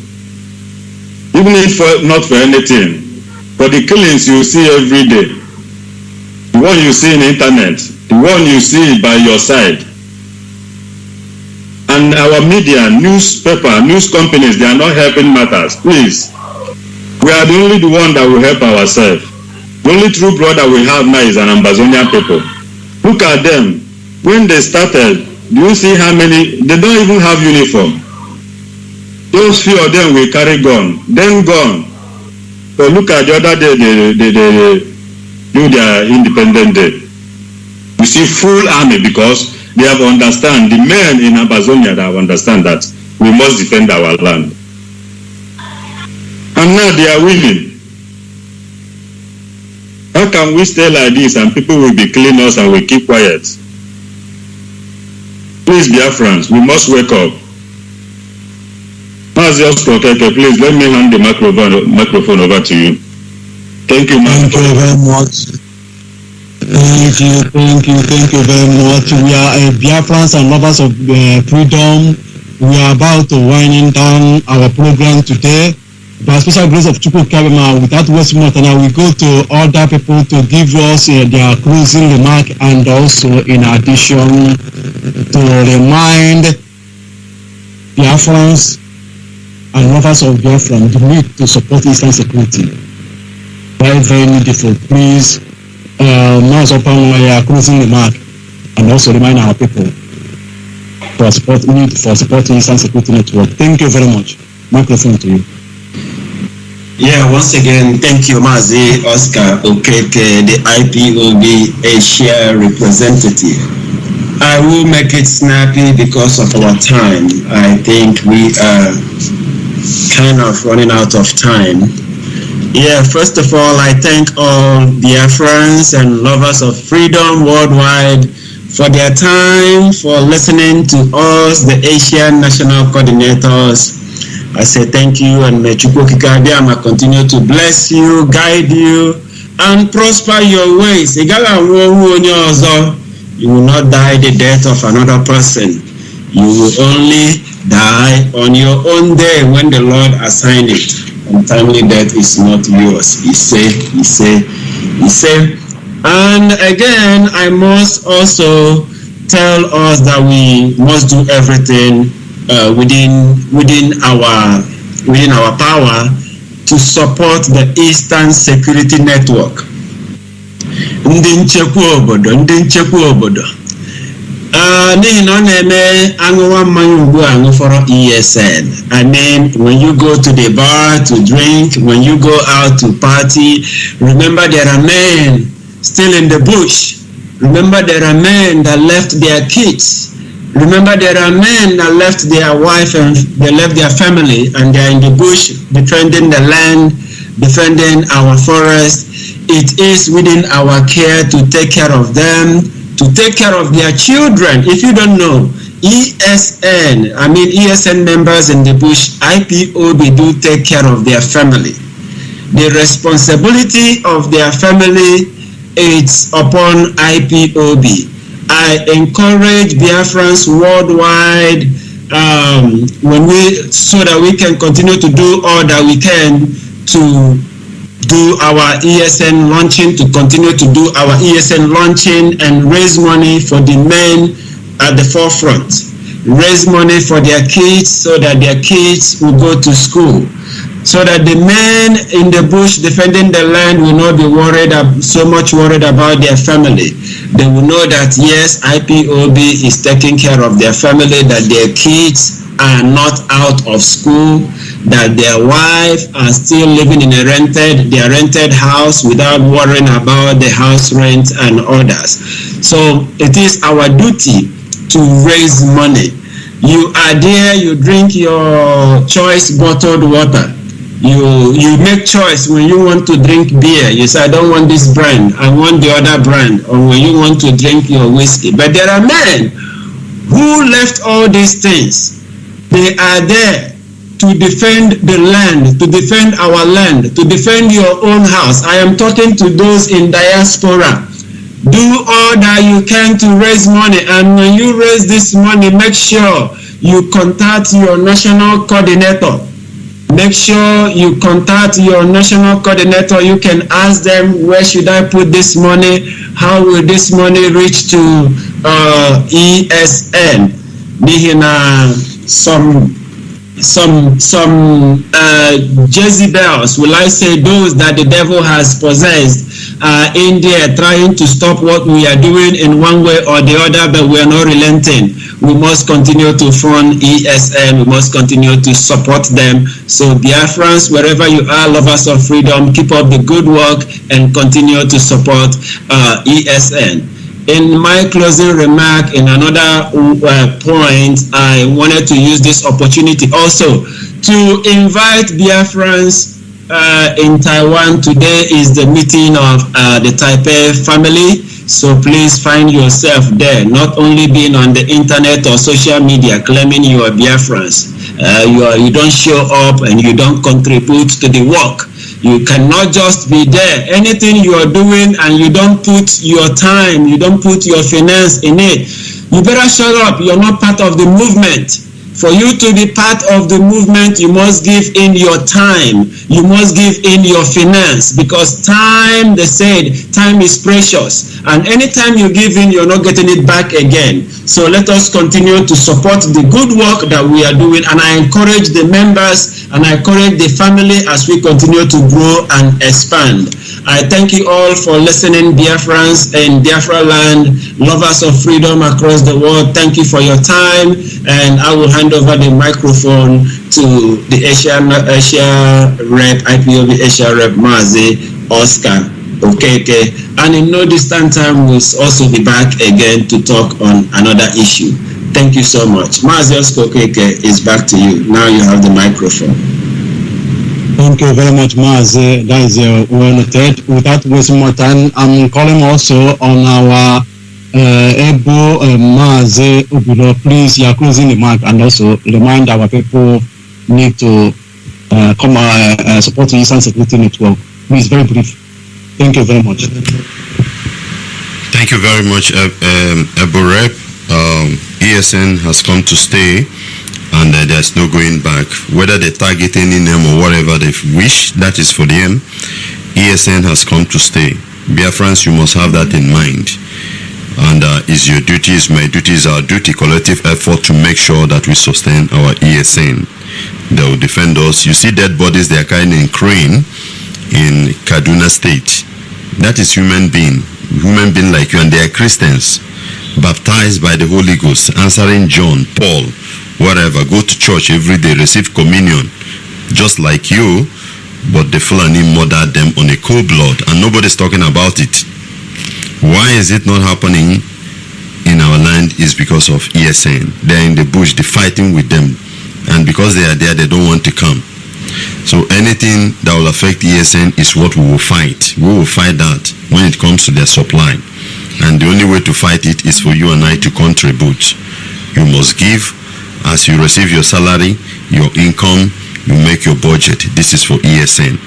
Even if not for anything, for the killings you see every day, the one you see in the internet, the one you see by your side, and our media, newspaper, news companies, they are not helping matters. Please, we are the only one that will help ourselves. The only true brother we have now is an Amazonian people. Look at them. When they started, do you see how many? They don't even have uniform. Those few of them will carry gun, then gun. So look at the other day, they do their independent day. You see full army because they have understand, the men in Amazonia that have understand that we must defend our land. And now they are willing. How can we stay like this and people will be killing us and we keep quiet? Please, Biafrans, we must wake up. Mazi, please let me hand the microphone over to you. Thank you, Mazi. Thank you very much. Thank you very much. We are Biafrans and lovers of freedom. We are about to winding down our program today. By special grace of Chukwu Kabema, without wasting more time, we go to other people to give us their closing remark, and also in addition to remind Biafrans and lovers of Biafra the need to support Eastern security. Very, very needful. Please, now open my closing remark, and also remind our people for supporting Eastern Security Network. Thank you very much. Microphone to you. Yeah, once again, thank you, Mazi, Oscar Okeke, the IPOB Asia representative. I will make it snappy because of our time. I think we are kind of running out of time. Yeah, first of all, I thank all Biafrans and lovers of freedom worldwide for their time, for listening to us, the Asian National Coordinators. I say thank you, and may Chukwu Kikabiyama continue to bless you, guide you, and prosper your ways. You will not die the death of another person. You will only die on your own day when the Lord assigned it. Untimely death is not yours. He said. And again, I must also tell us that we must do everything within our power to support the Eastern Security Network. Ndị nchekwa obodo n'ihi na ọ na-eme aṅụwa mmanya ugbu a ṅụfọrọ ESN. I mean, when you go to the bar to drink, when you go out to party, remember there are men still in the bush. Remember there are men that left their kids. Remember there are men that left their wife and they left their family and they are in the bush defending the land, defending our forest. It is within our care to take care of them, to take care of their children. If you don't know, ESN members in the bush, IPOB do take care of their family. The responsibility of their family is upon IPOB. I encourage Biafrans worldwide so that we can continue to do all that we can to do our ESN launching, to continue to do our ESN launching and raise money for the men at the forefront. raise money for their kids so that their kids will go to school, so that the men in the bush defending the land will not be so much worried about their family. They will know that yes, IPOB is taking care of their family, that their kids are not out of school, that their wife are still living in their rented house without worrying about the house rent and others. So it is our duty to raise money. You are there, you drink your choice bottled water. You make choice when you want to drink beer. You say, I don't want this brand, I want the other brand. Or when you want to drink your whiskey. But there are men who left all these things. They are there to defend the land, to defend our land, to defend your own house. I am talking to those in diaspora. Do all that you can to raise money, and when you raise this money, make sure you contact your national coordinator. Make sure you contact your national coordinator. You can ask them, where should I put this money? How will this money reach to ESN? Some Jezebels, will I say, those that the devil has possessed, in there trying to stop what we are doing in one way or the other, but we are not relenting. We must continue to fund ESN. We must continue to support them. So Biafrans, wherever you are, lovers of freedom, keep up the good work and continue to support ESN. In my closing remark, in another point, I wanted to use this opportunity also to invite Biafrans in Taiwan. Today is the meeting of the Taipei family. So please find yourself there, not only being on the internet or social media claiming you are Biafrans. You don't show up and you don't contribute to the work. You cannot just be there. Anything you are doing and you don't put your time, you don't put your finance in it, you better shut up. You're not part of the movement. For you to be part of the movement, you must give in your time. You must give in your finance, because time, they said, time is precious. And anytime you give in, you're not getting it back again. So let us continue to support the good work that we are doing. And I encourage the members and I encourage the family as we continue to grow and expand. I thank you all for listening, Biafrans in Biafra land, lovers of freedom across the world. Thank you for your time, and I will hand over the microphone to the Asia Rep, IPOB Asia Rep Mazi, Oscar, okay, and in no distant time we'll also be back again to talk on another issue. Thank you so much. Mazi Oscar Okeke is back to you. Now you have the microphone. Thank you very much, Mazi. That is well noted. Without wasting more time, I'm calling also on our Ebo Mazi Obulo. Please, you are closing the mic, and also remind our people need to come support the Eastern Security Network. Please, very brief. Thank you very much. Thank you very much, Ebo Rep. ESN has come to stay, and there's no going back. Whether they target any name or whatever they wish, that is for them. ESN has come to stay. Biafrans, you must have that in mind. And it's your duty, it's my duty, it's our duty, collective effort to make sure that we sustain our ESN. They will defend us. You see dead bodies they are carrying in crane in Kaduna State. That is human being like you, and they are Christians, baptized by the Holy Ghost, answering John, Paul, whatever, go to church every day, receive communion, just like you, but the Fulani murdered them on a cold blood, and nobody's talking about it. Why is it not happening in our land? Is because of ESN. They're in the bush, they're fighting with them, and because they are there, they don't want to come. So anything that will affect ESN is what we will fight. We will fight that when it comes to their supply. And the only way to fight it is for you and I to contribute. You must give. As you receive your salary, your income, you make your budget. This is for ESN.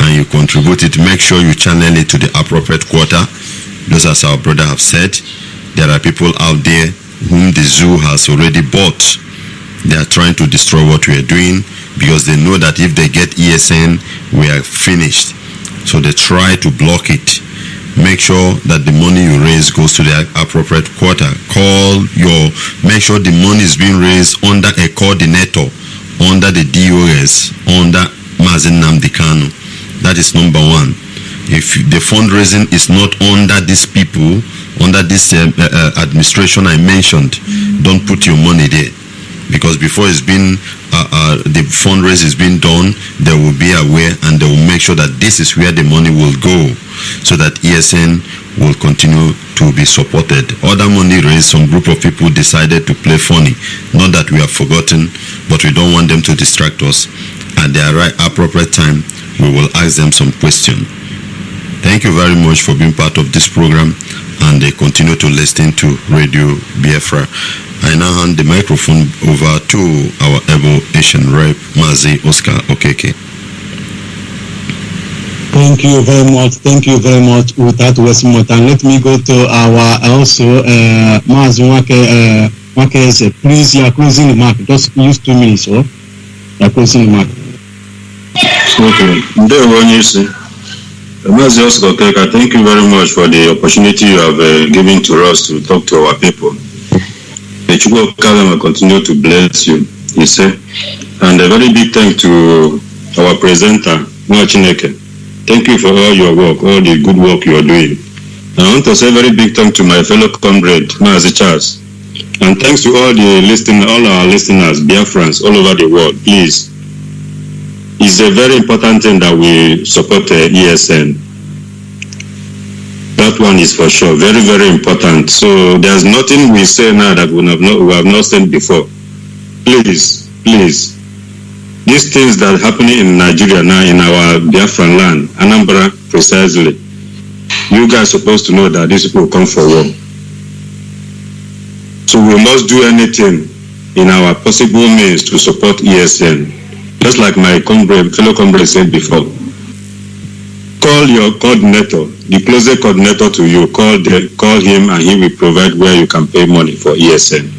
And you contribute it. Make sure you channel it to the appropriate quarter. Just as our brother have said, there are people out there whom the zoo has already bought. They are trying to destroy what we are doing, because they know that if they get ESN, we are finished. So they try to block it. make sure that the money you raise goes to the appropriate quarter. Make sure the money is being raised under a coordinator, under the DOS, under Mazi Nnamdi Kanu. That is number one. If the fundraising is not under these people, under this administration I mentioned, don't put your money there, because before it's been the fundraise is being done, they will be aware and they will make sure that this is where the money will go, so that ESN will continue to be supported. Other money raised, some group of people decided to play funny. Not that we have forgotten, but we don't want them to distract us. At the right appropriate time, we will ask them some questions. Thank you very much for being part of this program, and they continue to listen to Radio Biafra. I now hand the microphone over to our Ebo Asian Rep, Mazi Oscar Okeke. Thank you very much. Thank you very much. Without wasting more time, let me go to our also Mazi Wake. Please, you are closing the mark. Just use 2 minutes, so you are closing the mark. Okay. Mazi Oscar Okeke, thank you very much for the opportunity you have given to us to talk to our people. The Chukwu will continue to bless you, he said. And a very big thank to our presenter, Mwachineke. Thank you for all your work, all the good work you are doing. I want to say a very big thank to my fellow comrade, Mazi Charles. And thanks to all our listeners, Biafrans all over the world, please. It's a very important thing that we support the ESN. That one is for sure, very, very important. So there's nothing we say now that we have not said before. Please, these things that are happening in Nigeria now, in our Biafran land, Anambra precisely, you guys are supposed to know that these people come for war. So we must do anything in our possible means to support ESN. Just like my fellow comrade said before, call your coordinator, the closest coordinator to you, call him and he will provide where you can pay money for ESN.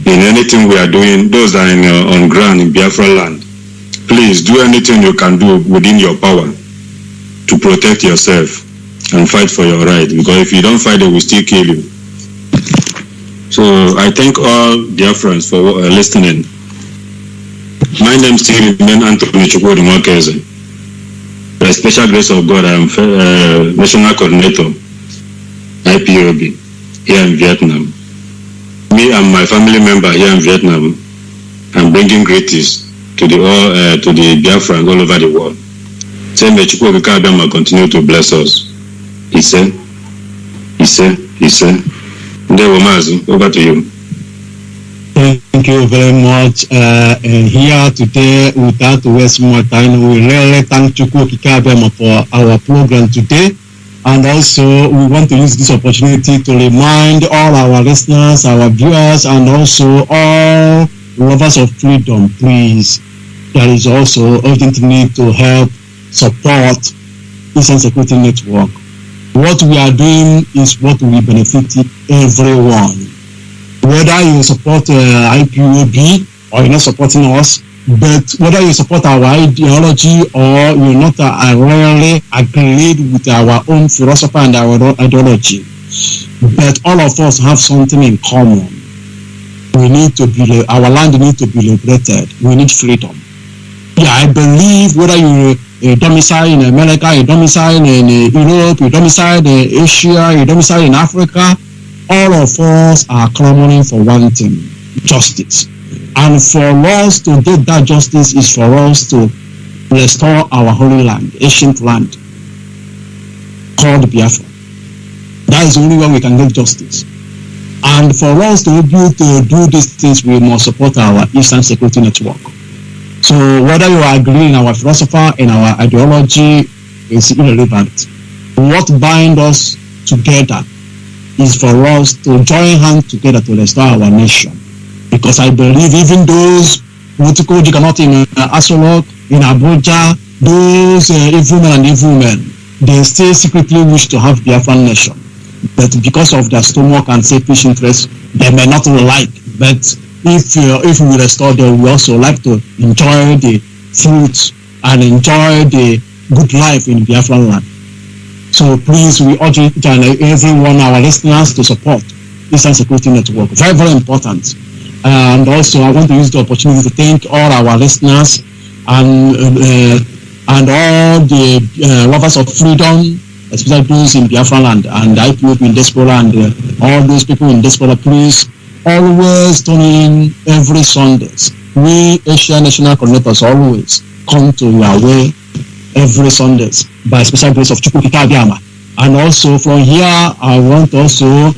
In anything we are doing, those are on ground in Biafra land, please do anything you can do within your power to protect yourself and fight for your right, because if you don't fight, they will still kill you. So I thank all Biafrans for listening. My name still remains Anthony Chukwu Mwakeze. By special grace of God, I am National Coordinator, Ipob, here in Vietnam. Me and my family member here in Vietnam, I'm bringing greetings to the Biafrans all over the world. Say, may Chukwu Abiyama continue to bless us. He said. Ndewo Mazi, over to you. Thank you very much. And here today, without wasting more time, we really thank Chukwu Abiyama for our program today. And also, we want to use this opportunity to remind all our listeners, our viewers, and also all lovers of freedom, please, there is also urgent need to help support Eastern Security Network. What we are doing is what will benefit everyone. Whether you support IPOB or you're not supporting us, but whether you support our ideology or you're not really agreed with our own philosophy and our ideology, but all of us have something in common. We need to be, our land needs to be liberated. We need freedom. Yeah, I believe whether you domicile in America, you domicile in Europe, you domicile in Asia, you domicile in Africa, all of us are clamoring for one thing: justice. And for us to get that justice is for us to restore our holy land, ancient land, called Biafra. That is the only way we can get justice. And for us to be able to do these things, we must support our Eastern Security Network. So whether you agree in our philosophy, in our ideology, is irrelevant. What binds us together is for us to join hands together to restore our nation. Because I believe even those political juggernaut in Asolok, in Abuja, those evil men and evil men, they still secretly wish to have Biafran nation. But because of their stomach and selfish interest, they may not like. But if we restore them, we also like to enjoy the fruits and enjoy the good life in Biafran land. So please, we urge everyone, our listeners, to support Eastern Security Network. Very, very important. And also, I want to use the opportunity to thank all our listeners and all the lovers of freedom, especially those in Biafra land and Ipob in diaspora and all those people in diaspora. Please always tune in every Sundays. We Asian National Coordinators always come to your way every Sundays by special grace of Chukwukika Abiyama. And also from here, I want to also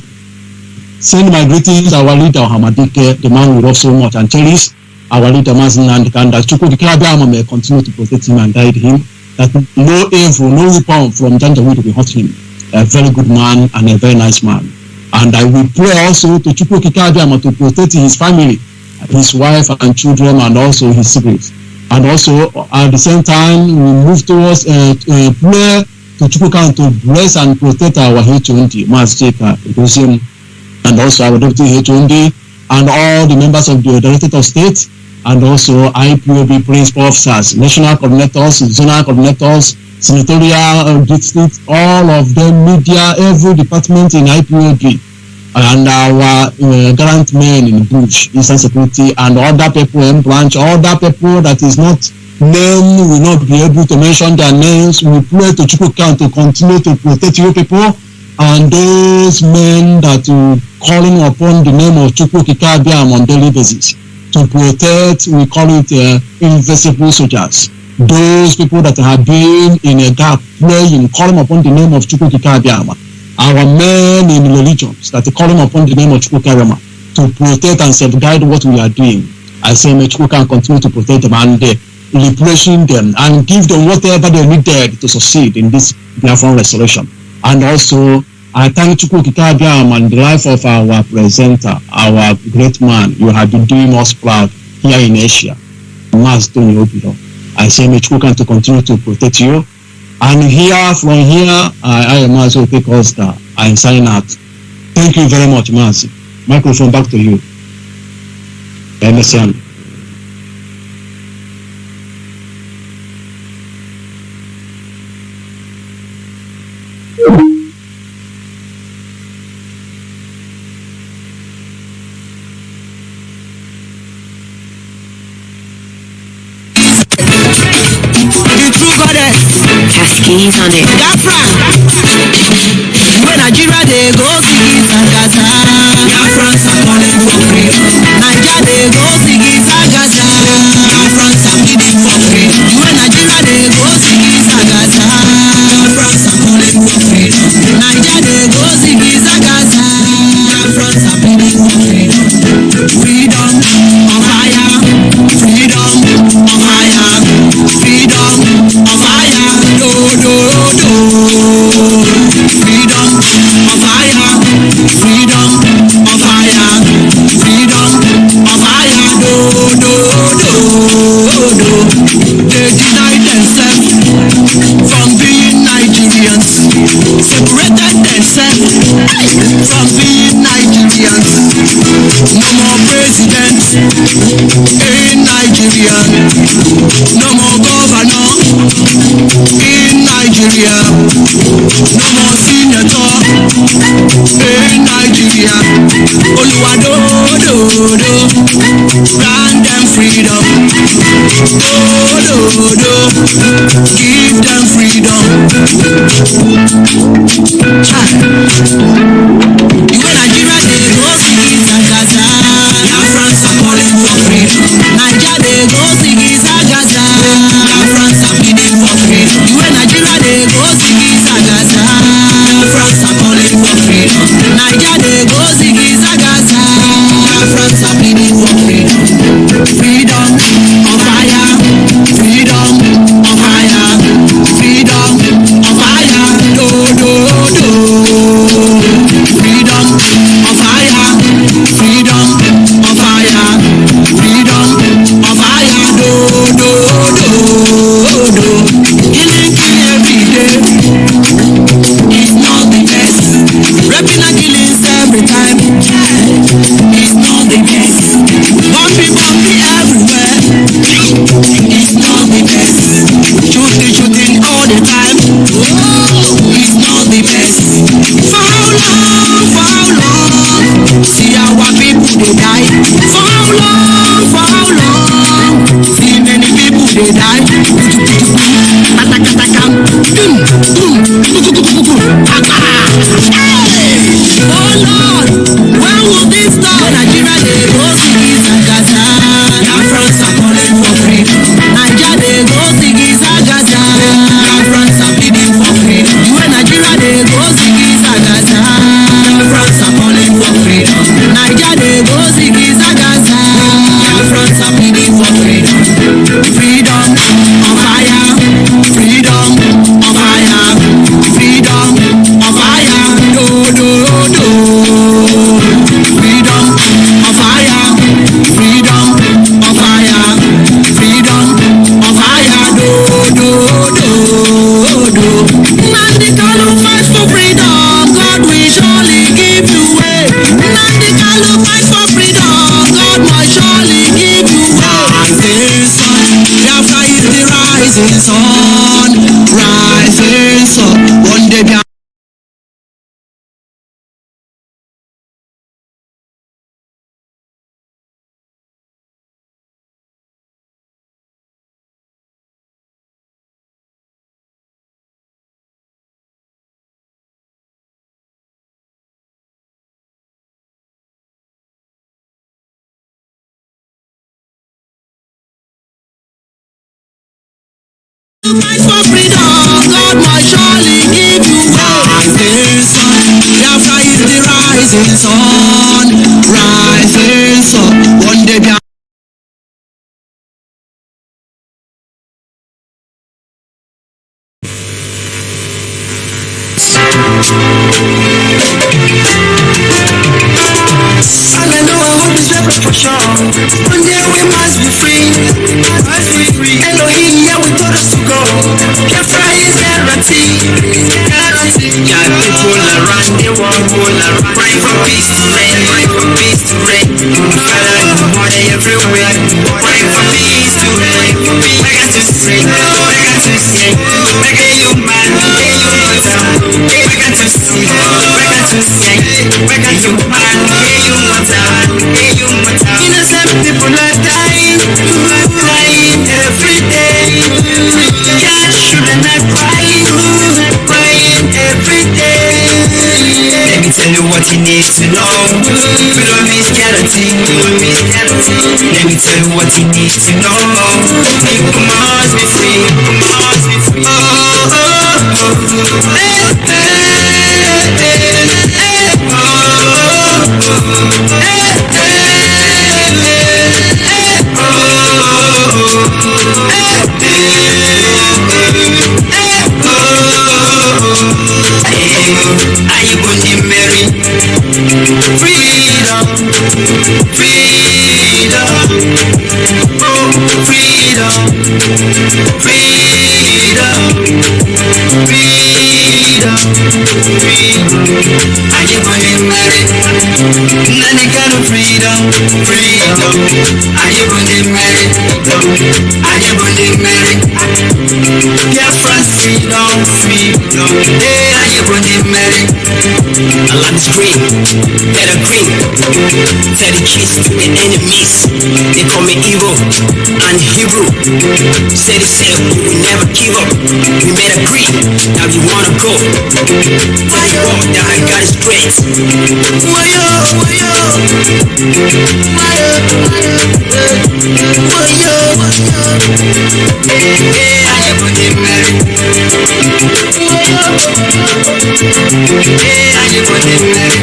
send my greetings to our leader Hamadike, the man we love so much, and cherish our leader Mazi, and that Chukwukika Abiyama may continue to protect him and guide him, that no evil, no weapon from Janjaweed will hurt him. A very good man and a very nice man. And I will pray also to Chukwukika Abiyama to protect his family, his wife and children, and also his siblings. And also at the same time, we move towards prayer to Chukwukika to bless and protect our HOD, Mazi, and also our deputy HOD, and all the members of the Directorate of State, and also IPOB principal officers, national coordinators, zonal coordinators, senatorial districts, all of them, media, every department in IPOB, and our gallant men in Bush, Eastern Security, and other people in branch, other people that is not named, will not be able to mention their names. We pray to Chukwukika to continue to protect you people, and those men that are calling upon the name of Chukwukika Abiyama on daily basis to protect, we call it invisible soldiers. Those people that have been in a gap praying, calling upon the name of Chukwukika Abiyama. Our men in religions that are calling upon the name of Chukwukika Abiyama to protect and safeguard what we are doing. I say may Chukwukika continue to protect them and liberation them and give them whatever they needed to succeed in this Biafran restoration. And also, I thank Chukwukika Abiyama and the life of our presenter, our great man. You have been doing us proud here in Asia. I say may Chukwukika to continue to protect you. And here, from here, I am also take us that I sign out. Thank you very much, Mazi. Microphone back to you. MSN. Keys on it. Biafra. When Nigeria they go see Zagaza. Biafrans are calling for freedom. Nigeria they go see Zagaza. Biafrans are pleading for freedom. When Nigeria they go see Zagaza. Biafrans are calling for freedom. Nigeria they go see Zagaza. Biafrans are pleading for freedom. Freedom of fire. Freedom of fire. Freedom of fire. Freedom of fire, freedom of fire, freedom of fire, They denied themselves from being Nigerians, separated themselves from being Nigerians. No more presidents in Nigeria, no more governor in Nigeria, no more senator in Nigeria. Oluwado, grant them freedom. Give them freedom. When Nigeria they go see Zagaza, Biafrans are calling for freedom. Nigeria they go see Zagaza, Biafrans are pleading for freedom. When Nigeria they go see Zagaza, Biafrans are calling for freedom. Nigeria they go see Zagaza, Biafrans are pleading for freedom. Freedom of fire, freedom of fire. they die. Oh Lord, when will this stop? Nigeria they go Sigis and Gaza. Biafrans are calling for freedom. Nigeria they go Sigis and Gaza. Biafrans are pleading for freedom. When Nigeria they go Sigis and Gaza. Biafrans are calling for freedom. Nigeria they go Sigis and Gaza. Biafrans are pleading for freedom. Freedom on fire. Freedom on fire. Freedom on fire. Do do do. Freedom on fire. Freedom on fire. Freedom on fire. Do do do do. Nnamdi Kanu fights for freedom. God will surely give you way. Nnamdi Kanu fights for freedom. God must surely give you way. Rising sun, Biafra is the rising sun. Rising sun, one day Biafra. Fight for freedom, God must surely give you way. Rising sun, Biafra is the rising sun. Rising sun, one day Biafra. And I know I hope it's better for sure. One day we must be free. Elohim, yeah, we told us to go. Biafra is guarantee. Yeah, people around the world pray for peace to reign, pray for peace to reign. Father, money everywhere. Pray for peace to reign. I got to sing, I got to sing. Make a human, make a human. I got to sing, I got to sing. Make a human, make a human. Innocent people are dying every day. Yeah, shouldn't I crying every day? Let me tell you what you need to know. Freedom is guaranteed. Let me tell you what you need to know. People must be free. People must be free. Are you going to marry? Freedom, freedom, oh freedom, freedom, freedom, freedom. Are you going to marry? Nnamdi Kanu freedom, freedom. Are you going to marry? Are you going to marry? Biafrans freedom, freedom. Hey, are you going to marry? A lot is green, better green. Tell the kids to the enemies. They call me evil and Hebrew. Say the same, we will never give up. We made a green, now we wanna go. Why you walk down, I got it straight. Why yo, why yo, why yo, why yo, hey, I am going to marry. Why yo, hey, I am going to marry.